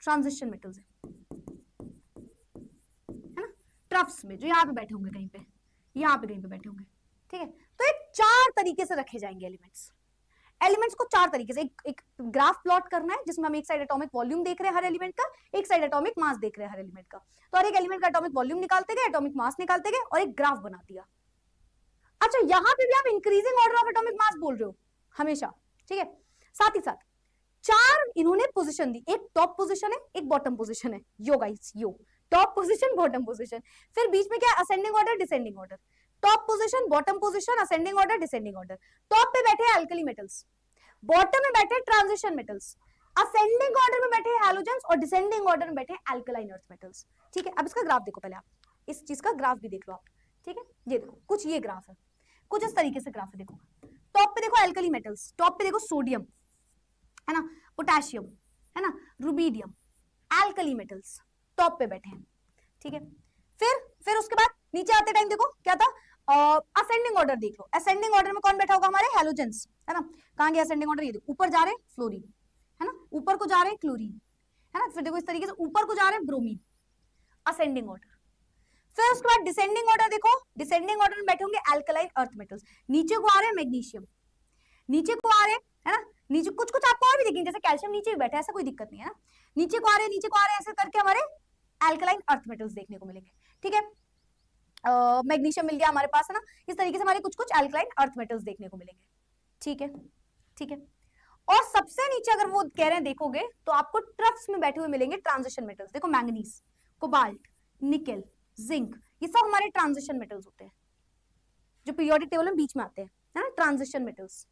ट्रांजिशन मेटल्स हैं, है ना, ट्रफ्स में जो यहाँ पे बैठे होंगे, कहीं पे यहाँ पे कहीं पे बैठे होंगे, ठीक है। तो एक चार तरीके से रखे जाएंगे एलिमेंट्स को चार तरीके से, एक ग्राफ प्लॉट करना है जिसमें हम एक साइड एटॉमिक वॉल्यूम देख रहे हैं हर एलिमेंट का, एक साइड एटॉमिक मास देख रहे हैं हर एलिमेंट का, तो हर एक एलिमेंट का एटॉमिक वॉल्यूम निकालते गए, एटॉमिक मास निकालते गए, और एक ग्राफ बना दिया। अच्छा यहाँ पे भी आप इंक्रीजिंग ऑर्डर ऑफ एटॉमिक मास बोल रहे हो हमेशा, ठीक है। साथ ही साथ चार इन्होंने पोजीशन दी, एक टॉप पोजीशन है, एक बॉटम पोजीशन है, यो गाइस, यो टॉप पोजीशन, बॉटम पोजीशन, फिर बीच में क्या है, ascending order, descending order, top position, bottom position, ascending order, descending order. Top पे बैठे हैं अल्कली मेटल्स, बॉटम में बैठे ट्रांजिशन मेटल्स, असेंडिंग ऑर्डर में बैठे हैलोजेंस, और डिसेंडिंग ऑर्डर में बैठे अल्कलाइन अर्थ मेटल्स, ठीक है। अब इसका ग्राफ देखो, पहले आप इस चीज का ग्राफ भी देख लो आप, ठीक है। ये देखो कुछ ये ग्राफ है, कुछ इस तरीके से ग्राफ है, देखो टॉप पे देखो अल्कली मेटल्स, टॉप पे देखो सोडियम, है ना, पोटेशियम, है ना, रुबीडियम, अल्कली मेटल्स टॉप पे बैठे हैं, ठीक है। फिर उसके बाद नीचे आते टाइम देखो क्या था, असेंडिंग ऑर्डर देख लो, असेंडिंग ऑर्डर में कौन बैठा होगा, हमारे हैलोजेंस, है ना। कहां गया असेंडिंग ऑर्डर, ये देखो ऊपर जा रहे हैं फ्लोरीन, है ना, ऊपर को जा रहे हैं क्लोरीन, है ना, फिर देखो इस तरीके से ऊपर को जा रहे हैं ब्रोमीन, असेंडिंग ऑर्डर। फिर उसके बाद डिसेंडिंग ऑर्डर देखो, डिसेंडिंग ऑर्डर में बैठे होंगे अल्कलाइन अर्थ मेटल्स, नीचे को आ रहे हैं मैग्नीशियम, नीचे को आ रहे हैं, है ना, नीचे कुछ कुछ आपको और भी दिखेंगे, जैसे कैल्शियम नीचे भी बैठा है, ऐसा कोई दिक्कत नहीं है ना, नीचे को आ रहे हैं, नीचे को आ रहे हैं, ऐसे करके हमारे अल्कलाइन अर्थ मेटल्स देखने को मिलेंगे, ठीक है। मैग्नीशियम मिल गया हमारे पास, है ना। इस तरीके से हमारे कुछ कुछ अल्कलाइन अर्थ मेटल्स देखने को मिलेंगे, ठीक है, ठीक है। और सबसे नीचे अगर वो कह रहे हैं देखोगे तो आपको ट्रफ्स में बैठे हुए मिलेंगे ट्रांजिशन मेटल्स। देखो मैंगनीज, कोबाल्ट, निकेल, जिंक, ये सब हमारे ट्रांजिशन मेटल्स होते हैं जो पीरियोडिक टेबल में बीच में आते हैं, है ना, ट्रांजिशन मेटल्स।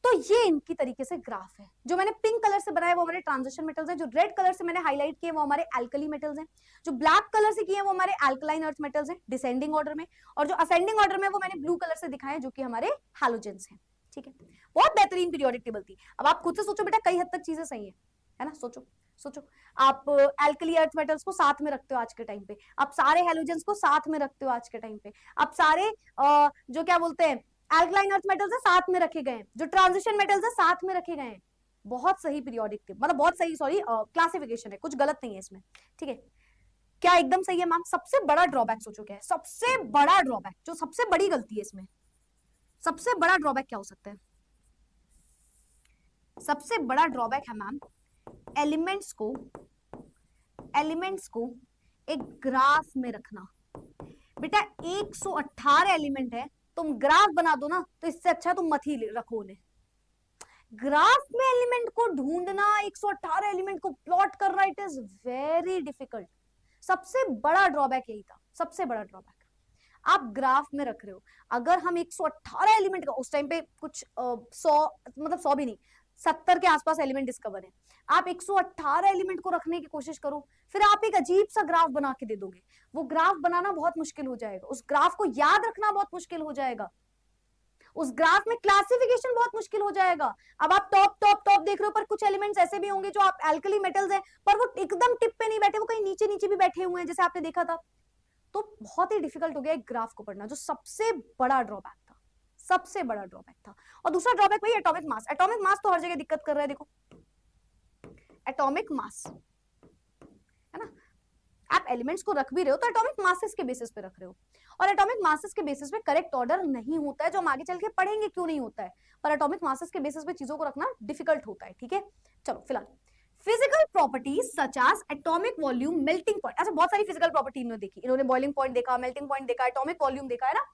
तो ये इनकी तरीके से ग्राफ है। जो मैंने पिंक कलर से बनाया वो हमारे ट्रांजिशन मेटल्स हैं, जो रेड कलर से मैंने हाईलाइट किए वो हमारे एल्कली मेटल्स हैं, जो ब्लैक कलर से किए हैं वो हमारे एल्कलाइन अर्थ मेटल्स हैं डिसेंडिंग ऑर्डर में, और जो असेंडिंग ऑर्डर में वो मैंने ब्लू कलर से दिखाए जो कि हमारे हैलोजेंस हैं, ठीक है। बहुत बेहतरीन पीरियोडिक टेबल थी। अब आप खुद से सोचो बेटा, कई हद तक चीजें सही है ना, सोचो सोचो। आप एल्कली अर्थ मेटल्स को साथ में रखते हो आज के टाइम पे, आप सारे हैलोजेंस को साथ में रखते हो आज के टाइम पे, आप सारे जो क्या बोलते हैं एल्कलाइन अर्थ मेटल्स है साथ में रखे गए हैं, जो ट्रांजिशन मेटल्स है साथ में रखे गए हैं। बहुत सही पीरियोडिक टेबल, मतलब बहुत सही, सॉरी क्लासिफिकेशन है, कुछ गलत नहीं है इसमें, ठीक है। क्या एकदम सही है मैम? सबसे बड़ा ड्रॉबैक सोचो क्या है, सबसे बड़ा ड्रॉबैक, जो सबसे बड़ी गलती है इसमें, सबसे बड़ा ड्रॉबैक क्या हो सकता है? सबसे बड़ा ड्रॉबैक है मैम एलिमेंट्स को एक ग्राफ में रखना। बेटा 118 एलिमेंट है, तुम ग्राफ बना दो ना, तो इससे अच्छा तुम मत ही रखो उन्हें। ग्राफ में एलिमेंट को ढूंढना, 118 एलिमेंट को प्लॉट करना, इट इज वेरी डिफिकल्ट। सबसे बड़ा ड्रॉबैक यही था, सबसे बड़ा ड्रॉबैक। आप ग्राफ में रख रहे हो, अगर हम 118 एलिमेंट का, उस टाइम पे कुछ 100, मतलब 100 भी नहीं, 70 के आसपास एलिमेंट डिस्कवर है, आप 118 एलिमेंट को रखने की कोशिश करो, फिर आप एक अजीब सा ग्राफ बना के दे दोगे। वो ग्राफ बनाना बहुत मुश्किल हो जाएगा, उस ग्राफ को याद रखना बहुत मुश्किल हो जाएगा, उस ग्राफ में क्लासिफिकेशन बहुत मुश्किल हो जाएगा। अब आप टॉप टॉप टॉप देख रहे हो, पर कुछ एलिमेंट्स ऐसे भी होंगे जो आप एल्कली मेटल्स हैं, पर वो एकदम टिप पे नहीं बैठे, वो कहीं नीचे नीचे भी बैठे हुए हैं, जैसे आपने देखा था। तो बहुत ही डिफिकल्ट हो गया एक ग्राफ को पढ़ना, जो सबसे बड़ा ड्रॉबैक था, सबसे बड़ा ड्रॉबैक था। और दूसरा ड्रॉबैक वही एटॉमिक मास। एटॉमिक मास तो हर जगह दिक्कत कर रहा है, देखो एटॉमिक मास, है ना। आप एलिमेंट्स को रख भी रहे हो तो एटॉमिक मासेस के बेसिस पे रख रहे हो, और एटॉमिक मासेस के बेसिस पे करेक्ट ऑर्डर नहीं होता है, जो हम आगे चल के पढ़ेंगे क्यों नहीं होता है, पर एटॉमिक मासेस के बेसिस पे चीजों को रखना डिफिकल्ट होता है, ठीक है। चलो फिलहाल physical properties such as atomic volume, melting point. अच्छा, बहुत सारी फिजिकल प्रॉपर्टी इन्होंने देखी, इन्होंने बॉइलिंग पॉइंट देखा, मेल्टिंग पॉइंट देखा, एटॉमिक वॉल्यूम देखा, है ना,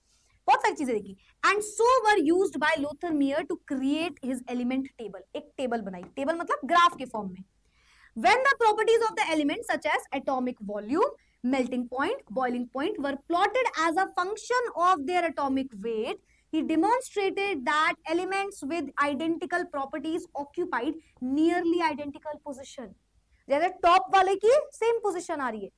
बहुत सारी चीजें देखी। And so were used by Lothar Meyer to create his element table. एक टेबल बनाई, टेबल मतलब ग्राफ के फॉर्म में। When the properties of the elements such as atomic volume, melting point, boiling point were plotted as a function of their atomic weight, he demonstrated that elements with identical properties occupied nearly identical position. जैसे top वाले की same position आ रही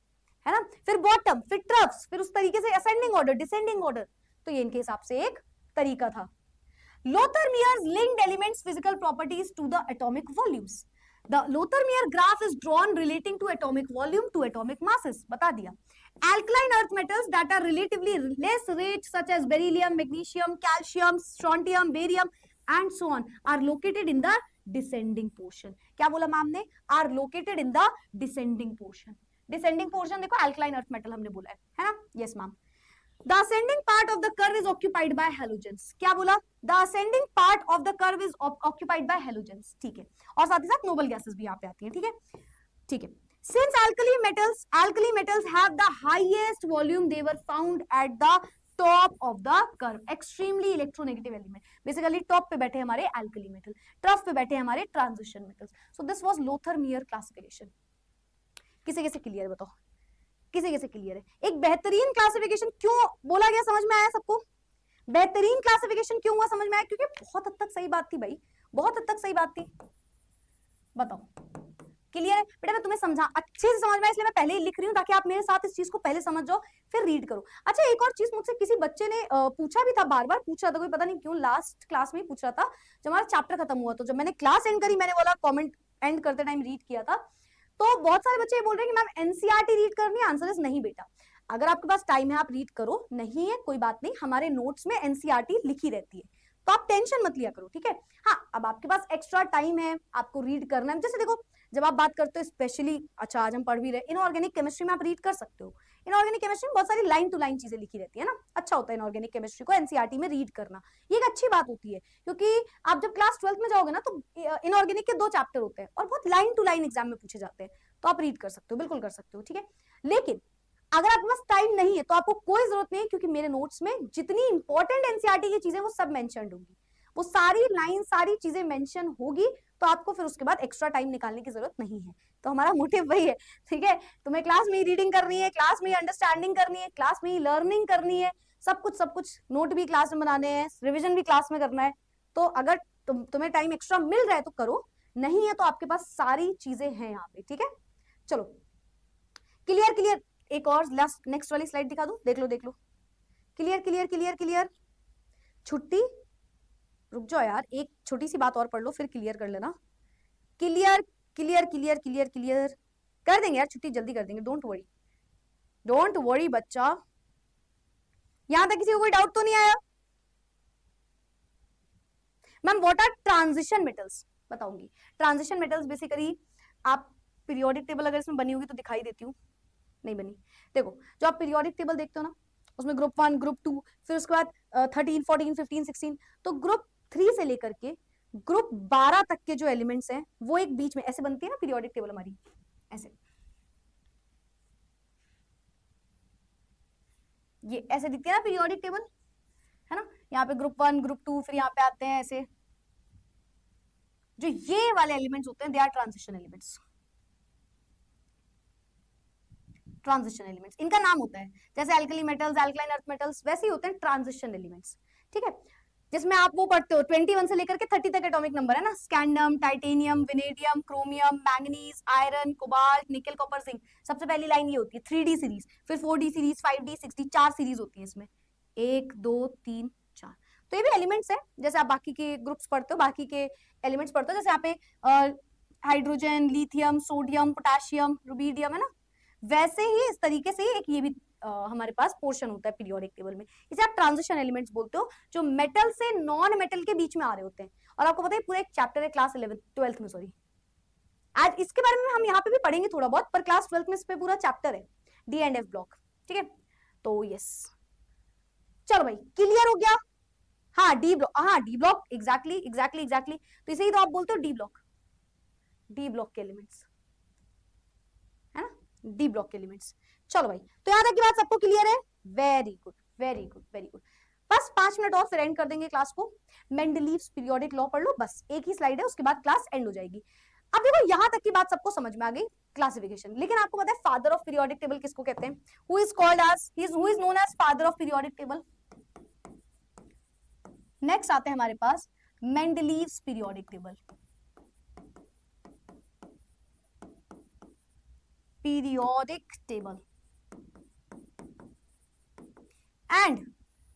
है ना, फिर bottom, फिर troughs, फिर उस तरीके से असेंडिंग ऑर्डर, डिसेंडिंग ऑर्डर। तो ये इनके हिसाब से एक तरीका था। Lothermier's linked elements physical properties to the atomic volumes. The Lothermier graph is drawn relating to atomic volume to atomic masses. बता दिया। Alkaline earth metals that are relatively less rich such as beryllium, magnesium, calcium, strontium, barium and so on are located in the descending portion. क्या बोला ma'am ने? Are located in the descending portion. Descending portion देखो alkaline earth metal हमने बोला है ना? Yes ma'am. The ascending part of the curve is occupied by halogens. क्या बोला? The ascending part of the curve is occupied by halogens. ठीक है, और साथ ही साथ नोबल गैसेस भी यहाँ पे आती हैं, ठीक है, ठीक है। Since alkali metals have the highest volume, they were found at the top of the curve. Extremely electronegative element. Basically top पे बैठे हमारे alkali metal, trough पे बैठे हमारे transition metals. So this was Lothermier classification. किसे किसे clear है बताओ? किसे किसे क्लियर है? एक बेहतरीन क्लासिफिकेशन क्यों बोला गया, समझ में आया सबको? बेहतरीन क्लासिफिकेशन क्यों हुआ समझ में आया? क्योंकि बहुत हद तक सही बात थी भाई, बहुत हद तक सही बात थी। बताओ क्लियर है बेटा? मैं तुम्हें समझा, अच्छे से समझ में आया, इसलिए मैं पहले ही लिख रही हूँ ताकि आप मेरे साथ इस चीज को पहले समझ जाओ फिर रीड करो। अच्छा, एक और चीज मुझसे किसी बच्चे ने पूछा भी था, बार बार पूछ रहा था, कोई पता नहीं क्यों, लास्ट क्लास में ही पूछ रहा था जब हमारा चैप्टर खत्म हुआ। तो जब मैंने क्लास एंड करी, मैंने बोला कॉमेंट एंड करते टाइम रीड किया था, तो बहुत सारे बच्चे बोल रहे हैं कि मैम एनसीईआरटी रीड करनी है। आंसर इज नहीं बेटा, अगर आपके पास टाइम है आप रीड करो, नहीं है कोई बात नहीं, हमारे नोट्स में एनसीईआरटी लिखी रहती है, तो आप टेंशन मत लिया करो, ठीक है। हाँ, अब आपके पास एक्स्ट्रा टाइम है, आपको रीड करना है, जैसे देखो जब आप बात करते हो स्पेशली, अच्छा आज हम पढ़ भी रहे इनऑर्गेनिक केमिस्ट्री में, आप रीड कर सकते हो। इनऑर्गेनिक केमिस्ट्री में बहुत सारी लाइन टू लाइन चीजें लिखी रहती है ना, अच्छा होता है इनऑर्गेनिक केमिस्ट्री को एनसीईआरटी में रीड करना, ये एक अच्छी बात होती है, क्योंकि आप जब क्लास 12th में जाओगे ना तो इनऑर्गेनिक के 2 चैप्टर होते हैं और बहुत लाइन टू लाइन एग्जाम में पूछे जाते हैं, तो आप रीड कर सकते हो, बिल्कुल कर सकते हो, ठीक है। लेकिन अगर आपके पास टाइम नहीं है तो आपको कोई जरूरत नहीं है, क्योंकि मेरे नोट्स में जितनी इंपॉर्टेंट एनसीईआरटी की चीजें वो सब मेंशन्ड होंगी, वो सारी लाइन सारी चीजें मेंशन होगी, तो आपको फिर उसके बाद एक्स्ट्रा टाइम निकालने की जरूरत नहीं है। तो हमारा मोटिव वही है, ठीक है, तुम्हें क्लास में ही रीडिंग करनी है, क्लास में ही अंडरस्टैंडिंग करनी है, क्लास में ही लर्निंग करनी है, सब कुछ नोट भी क्लास में बनाने हैं, रिविजन भी क्लास में करना है। तो अगर तुम्हें टाइम एक्स्ट्रा मिल रहा है तो करो, नहीं है तो आपके पास सारी चीजें हैं यहाँ पे, ठीक है। चलो क्लियर क्लियर, एक और लास्ट नेक्स्ट वाली स्लाइड दिखा दूं, देख लो देख लो, क्लियर क्लियर क्लियर क्लियर। छुट्टी, रुक जाओ यार, एक छोटी सी बात और पढ़ लो फिर क्लियर कर लेना। Clear clear clear clear clear कर देंगे यार, छुट्टी जल्दी कर देंगे, डोंट वरी बच्चा। यहां तक किसी को कोई डाउट तो नहीं आया? Ma'am what are transition metals बताऊंगी। ट्रांजिशन मेटल्स बेसिकली, आप पीरियोडिक टेबल अगर इसमें बनी होगी तो दिखाई देती हूँ, नहीं बनी, देखो जो आप पीरियोडिक टेबल देखते हो ना, उसमें ग्रुप 1 ग्रुप 2 फिर उसके बाद 13 14 15 16, तो ग्रुप 3 से लेकर के ग्रुप 12 तक के जो एलिमेंट्स हैं वो एक बीच में ऐसे बनती है ना पीरियोडिक टेबल हमारी, ऐसे, ये ऐसे दिखती है ना पीरियोडिक टेबल, है ना, यहाँ पे ग्रुप 1 ग्रुप 2 फिर यहाँ पे आते हैं ऐसे, जो ये वाले एलिमेंट्स होते हैं they are transition elements. Transition elements इनका नाम होता है, जैसे alkali metals, alkaline earth metals, वैसे ही होते हैं ट्रांजिशन एलिमेंट्स, ठीक है। जिसमें आप वो पढ़ते हो 21 से लेकर के 30 तक एटॉमिक नंबर है ना, स्कैंडम, titanium, vanadium, chromium, manganese, iron, cobalt, निकल, कॉपर, जिंक। सबसे पहली लाइन ये होती है 3D सीरीज, फिर 4D series, 5D, 6D, 4 series होती है इसमें, 1 2 3 4। तो ये भी एलिमेंट्स है, जैसे आप बाकी के ग्रुप्स पढ़ते हो, बाकी के एलिमेंट्स पढ़ते हो, जैसे यहाँ पे hydrogen, lithium, sodium, potassium, rubidium, है ना, वैसे ही इस तरीके से एक ये भी हमारे पास पोर्शन होता है पीरियोडिक टेबल में, इसे आप ट्रांजिशन एलिमेंट्स बोलते हो, जो मेटल से नॉन मेटल के बीच में आ रहे होते हैं। और आपको पता है पूरा एक चैप्टर है क्लास 11 12th में, सॉरी आज इसके बारे में हम यहाँ पे भी पढ़ेंगे थोड़ा बहुत, पर क्लास 12th में इस पे पूरा चैप्टर है, डी एंड एफ ब्लॉक, ठीक है। तो यस, चलो भाई क्लियर हो गया। हाँ डी ब्लॉक, हाँ D block, exactly exactly exactly, तो इसे ही तो आप बोलते हो डी ब्लॉक, डी ब्लॉक के एलिमेंट्स, है ना, डी ब्लॉक के एलिमेंट्स। चलो भाई, तो यहां तक की बात सबको क्लियर है? Very good very good very good. बस 5 मिनट और फिर एंड कर देंगे क्लास को। मेंडलीव्स पीरियोडिक लॉ पढ़ लो, बस एक ही स्लाइड है, उसके बाद क्लास एंड हो जाएगी। अब देखो यहां तक की बात सबको समझ में आ गई, क्लासिफिकेशन। लेकिन आपको पता है फादर ऑफ पीरियोडिक टेबल किसको कहते हैं? Who is called as, who is known as father of periodic table? Next आते हैं हमारे पास Mendeleev's periodic table, periodic table, and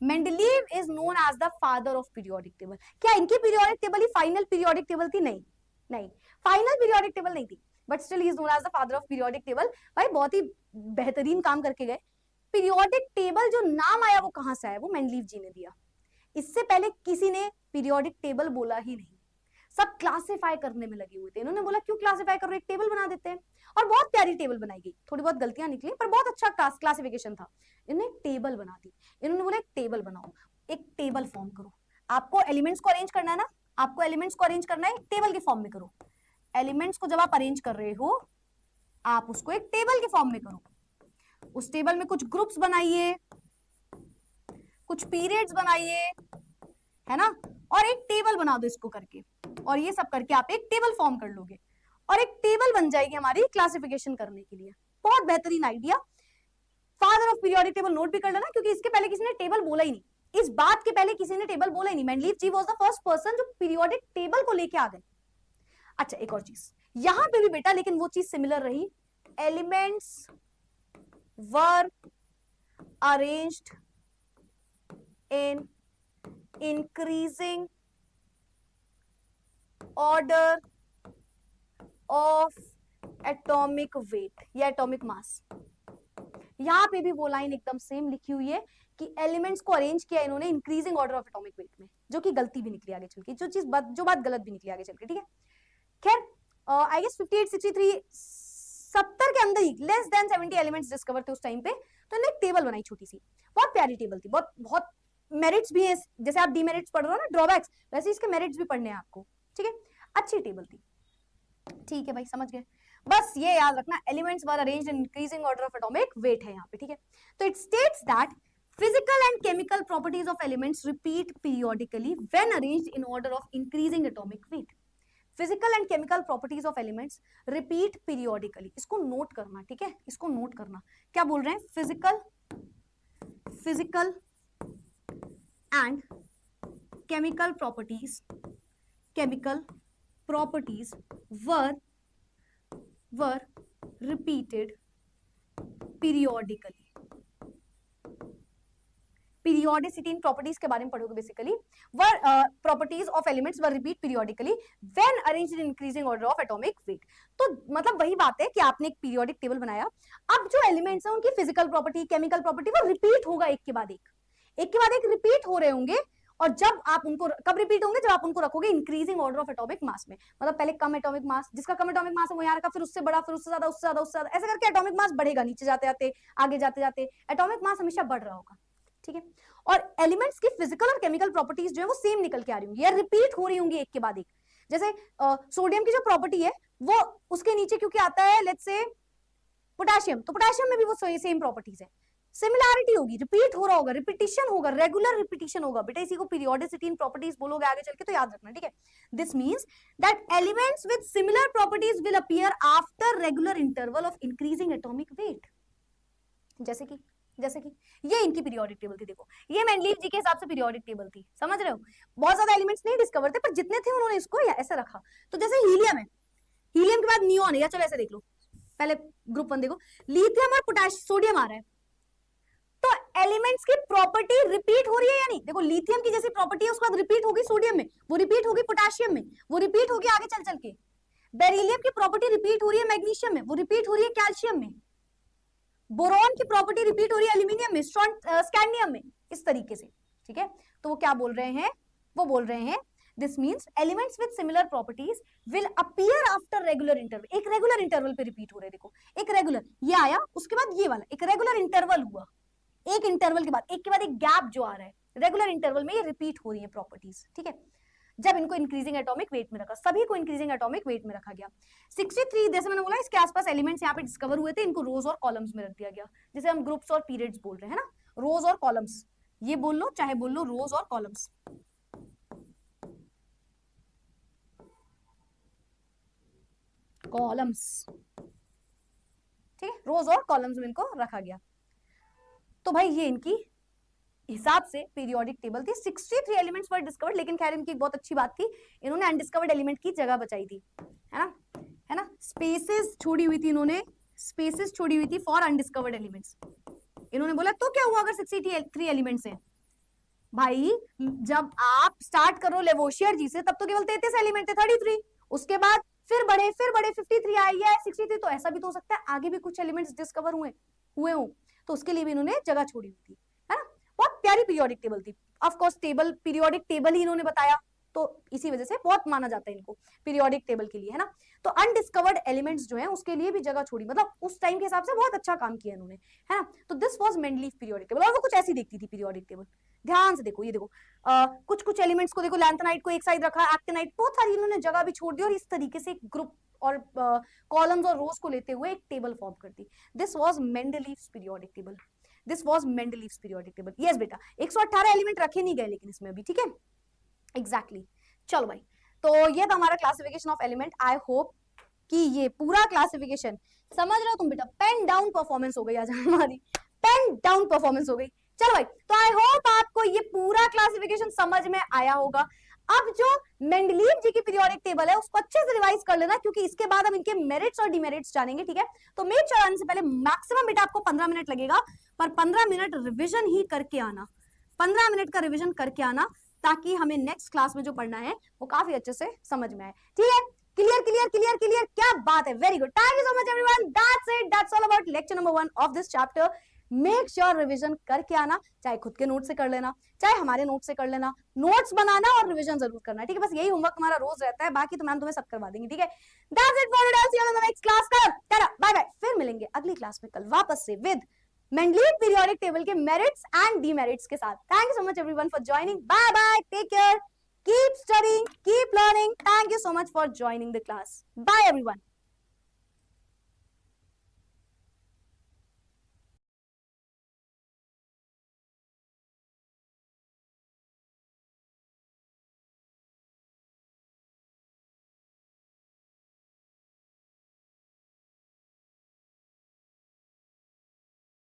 Mendeleev is known as the father of periodic table. क्या इनकी periodic table ही फाइनल पीरियोडिक टेबल थी? नहीं नहीं, फाइनल पीरियोडिक टेबल नहीं थी, but still he is known as the father of periodic table. भाई बहुत ही बेहतरीन काम करके गए। पीरियोडिक टेबल जो नाम आया वो कहां से आया? वो मेंडलीव जी ने दिया। इससे पहले किसी ने पीरियोडिक टेबल बोला ही नहीं, सब क्लासिफाई करने में लगे हुए थे। इन्होंने बोला क्यों क्लासिफाई कर रहे, एक टेबल बना देते हैं, और बहुत प्यारी टेबल बनाई गई, थोड़ी बहुत गलतियां निकली पर बहुत अच्छा क्लासिफिकेशन था। इन्होंने टेबल बना दी, इन्होंने बोला एक टेबल बनाओ, एक टेबल फॉर्म करो। आपको एलिमेंट्स को अरेंज करना है ना, आपको एलिमेंट्स को अरेंज करना है, टेबल के फॉर्म में करो। एलिमेंट्स को जब आप अरेंज कर रहे हो, आप उसको एक टेबल के फॉर्म में करो। उस टेबल में कुछ ग्रुप्स बनाइए, कुछ पीरियड्स बनाइए, है ना, और एक टेबल बना दो इसको करके, और ये सब करके आप एक टेबल फॉर्म कर लोगे, और एक टेबल बन जाएगी हमारी क्लासिफिकेशन करने के लिए। बहुत बेहतरीन idea. Father of periodic table note भी कर लेना, क्योंकि इसके पहले किसी ने टेबल बोला ही नहीं, इस बात के पहले किसी ने टेबल बोला ही नहीं। Mendeleev ji was the first person जो पीरियोडिक टेबल को लेके आ गए। अच्छा एक और चीज यहां पे भी बेटा, लेकिन वो चीज सिमिलर रही, elements were arranged in increasing order of atomic weight या atomic mass। यहां पे भी वो लाइन एकदम सेम लिखी हुई है कि एलिमेंट्स को अरेंज किया इन्होंने increasing order of atomic weight में, जो कि गलती भी निकली आगे चल के, जो बात गलत भी निकली आगे चल के, ठीक है। खैर आई गेस 58 63 70 के अंदर ही लेस देन 70 एलिमेंट्स डिस्कवर थे उस टाइम पे। तो इन्होंने एक टेबल बनाई छोटी सी, बहुत प्यारी टेबल थी, बहुत मेरिट्स भी है, जैसे आप डीमेरिट्स पढ़ रहे हो ना, ड्रॉबैक्स, वैसे इसके मेरिट्स भी पढ़ने हैं आपको, ठीक है। अच्छी टेबल थी, ठीक है भाई समझ गए। बस ये याद रखना, elements were arranged in increasing order of atomic weight है यहाँ पे, ठीक है। तो it states that physical and chemical properties of elements repeat periodically when arranged in order of increasing atomic weight. Physical and chemical properties of elements repeat periodically. इसको note करना, ठीक है, इसको नोट करना। क्या बोल रहे हैं? physical and chemical properties were repeated periodically. Periodicity in properties के बारे में पढ़ोगे basically. properties of elements were repeat periodically when arranged in increasing order of atomic weight. तो मतलब वही बात है कि आपने एक पीरियोडिक टेबल बनाया, अब जो एलिमेंट्स हैं उनकी फिजिकल प्रॉपर्टी, केमिकल प्रॉपर्टी वो रिपीट होगा एक के बाद एक रिपीट हो रहे होंगे। और जब आप उनको कब रिपीट होंगे? जब आप उनको रखोगे increasing order of atomic mass में। मतलब पहले कम एटॉमिक मास, जिसका कम एटॉमिक मास है वो यहाँ रखा, फिर उससे बड़ा, फिर उससे ज्यादा, उससे ज्यादा, उससे ज्यादा, ऐसे करके एटॉमिक मास बढ़ेगा, नीचे जाते जाते, आगे जाते जाते एटॉमिक मास हमेशा बढ़ रहा होगा, ठीक है। और एलिमेंट्स की फिजिकल और केमिकल प्रॉपर्टीज जो है वो सेम निकल के आ रही होंगी या रिपीट हो रही होंगी एक के बाद एक। जैसे सोडियम की जो प्रॉपर्टी है वो उसके नीचे क्योंकि आता है लेट्स से पोटेशियम, तो पोटेशियम में भी वो सेम प्रॉपर्टीज है, सिमिलैरिटी होगी, रिपीट हो रहा होगा, रिपीटिशन होगा, रेगुलर रिपीटिशन होगा। बेटा इसी को पीरियोडिसिटी इन प्रॉपर्टीज बोलोगे आगे चल के, तो याद रखना, ठीक है। This means that elements with similar properties will appear after regular interval of increasing atomic weight. जैसे कि ये इनकी पीरियोडिक टेबल थी, देखो ये मेंडलीव जी के हिसाब से पीरियोडिक टेबल थी, समझ रहे हो। बहुत ज्यादा एलिमेंट्स नहीं डिस्कवर थे, पर जितने थे उन्होंने इसको ऐसे रखा। तो जैसे हीलियम है, हीलियम के बाद नियोन है, या चलो ऐसे देख लो, पहले ग्रुप 1 देखो, लिथियम और पोटेशियम, सोडियम आ रहा है, तो एलिमेंट्स की प्रॉपर्टी रिपीट हो रही है या नहीं? देखो लिथियम की जैसी प्रॉपर्टी है उसके बाद रिपीट होगी सोडियम में, वो रिपीट होगी पोटेशियम में, वो रिपीट होगी आगे चल चल के। बेरिलियम की प्रॉपर्टी रिपीट हो रही है मैग्नीशियम में, वो रिपीट हो रही है कैल्शियम में। बोरॉन की प्रॉपर्टी रिपीट हो रही है एल्यूमिनियम में, स्कैंडियम में, इस तरीके से, ठीक है। तो वो क्या बोल रहे हैं? वो बोल रहे हैं this means elements with similar properties will appear after regular interval. एक रेगुलर इंटरवल पे रिपीट हो रहे हैं, देखो एक रेगुलर, ये आया उसके बाद ये वाला, एक रेगुलर इंटरवल हुआ, एक इंटरवल के बाद एक गैप जो आ रहा है, रेगुलर इंटरवल में ये रिपीट हो रही है प्रॉपर्टीज, ठीक है। जब इनको इंक्रीजिंग एटॉमिक वेट में रखा, सभी को इंक्रीजिंग एटॉमिक वेट में रखा गया। 63 जैसे मैंने बोला इसके आसपास एलिमेंट्स यहाँ पे डिस्कवर हुए थे, इनको रोज और कॉलम्स में रख दिया गया, जिसे हम ग्रुप्स और पीरियड्स बोल रहे हैं ना, रोज और कॉलम्स, ये बोल लो चाहे बोल लो रोज और कॉलम्स, ठीक है, रोज और कॉलम्स में इनको रखा गया। तो भाई ये इनकी हिसाब से पीरियोडिक टेबल थी। 63 एलिमेंट्स वर डिस्कवर्ड, लेकिन खैर इनकी एक बहुत अच्छी बात थी, इन्होंने अनडिस्कवर्ड एलिमेंट की जगह बचाई थी, है ना, स्पेसेस छोड़ी हुई थी इन्होंने, स्पेसेस छोड़ी हुई थी फॉर अनडिस्कवर्ड एलिमेंट्स। इन्होंने बोला तो क्या हुआ अगर 63 एलिमेंट्स हैं? भाई जब आप स्टार्ट करो लेवोशियर जी से तब तो केवल 33 एलिमेंट थे, 33, उसके बाद फिर बड़े 53 आई है, 63, तो ऐसा भी तो हो सकता है आगे भी कुछ एलिमेंट्स डिस्कवर हुए हो, तो उसके लिए भी इन्होंने जगह छोड़ी हुई थी, है ना। बहुत प्यारी पीरियोडिक टेबल थी, of course table periodic table ही इन्होंने बताया, तो इसी वजह से बहुत माना जाता है इनको पीरियोडिक टेबल के लिए, है ना। तो अनडिस्कवर्ड एलिमेंट्स जो हैं उसके लिए भी जगह छोड़ी, मतलब उस टाइम के हिसाब से बहुत अच्छा काम किया इन्होंने, है ना। तो this was Mendeleev periodic table, और वो कुछ ऐसी दिखती थी पीरियोडिक टेबल, ध्यान से देखो, ये देखो कुछ एलिमेंट्स को देखो, लैंथेनाइट को एक साइड रखा, एक्टिनाइट, बहुत सारी इन्होंने जगह भी छोड़ दी, और इस तरीके से ग्रुप और कॉलम्स और रोज को लेते हुए एक टेबल फॉर्म करती। This was Mendeleev's periodic table, this was Mendeleev's periodic table. Yes बेटा 118 एलिमेंट रखे नहीं गए लेकिन इसमें अभी, ठीक है, एग्जैक्टली। चलो भाई, तो ये था हमारा classification of element. I hope कि ये पूरा क्लासिफिकेशन समझ रहे हो तुम बेटा। पेन डाउन परफॉर्मेंस हो गई आज हमारी, पेन डाउन परफॉर्मेंस हो गई। चलो भाई, तो आई होप आपको ये पूरा क्लासिफिकेशन समझ में आया होगा। अब जो मेंडलीव जी की पीरियोडिक टेबल है उसको अच्छे से रिवाइज कर लेना, क्योंकि इसके बाद हम इनके मेरिट्स और डिमेरिट्स जानेंगे, ठीक है। तो मेक श्योर आने से पहले मैक्सिमम बेटा आपको 15 मिनट लगेगा, पर 15 मिनट रिविजन ही करके आना, 15 मिनट का रिविजन करके आना, ताकि हमें नेक्स्ट क्लास में जो पढ़ना है वो काफी अच्छे से समझ में आए, ठीक है। क्लियर क्लियर क्लियर क्लियर, क्या बात है, very good, thank you so much everyone, that's it, that's all about lecture number 1 of this chapter. Make sure revision करके आना, चाहे खुद के नोट से कर लेना, चाहे हमारे नोट से कर लेना, नोट्स बनाना और रिवीजन जरूर करना, ठीक है। बस यही होमवर्क तुम्हारा रोज रहता है, बाकी तो मैम तुम्हें सब करवा देंगे, ठीक है। That's it for today, see you in the next class, tata bye bye. फिर मिलेंगे अगली क्लास में कल वापस से विद मेंडलीव पीरियोडिक टेबल के मेरिट्स एंड डिमेरिट्स के साथ। Thank you so much everyone for joining, bye bye, take care, keep studying, keep learning, thank you so much for joining the class, bye everyone।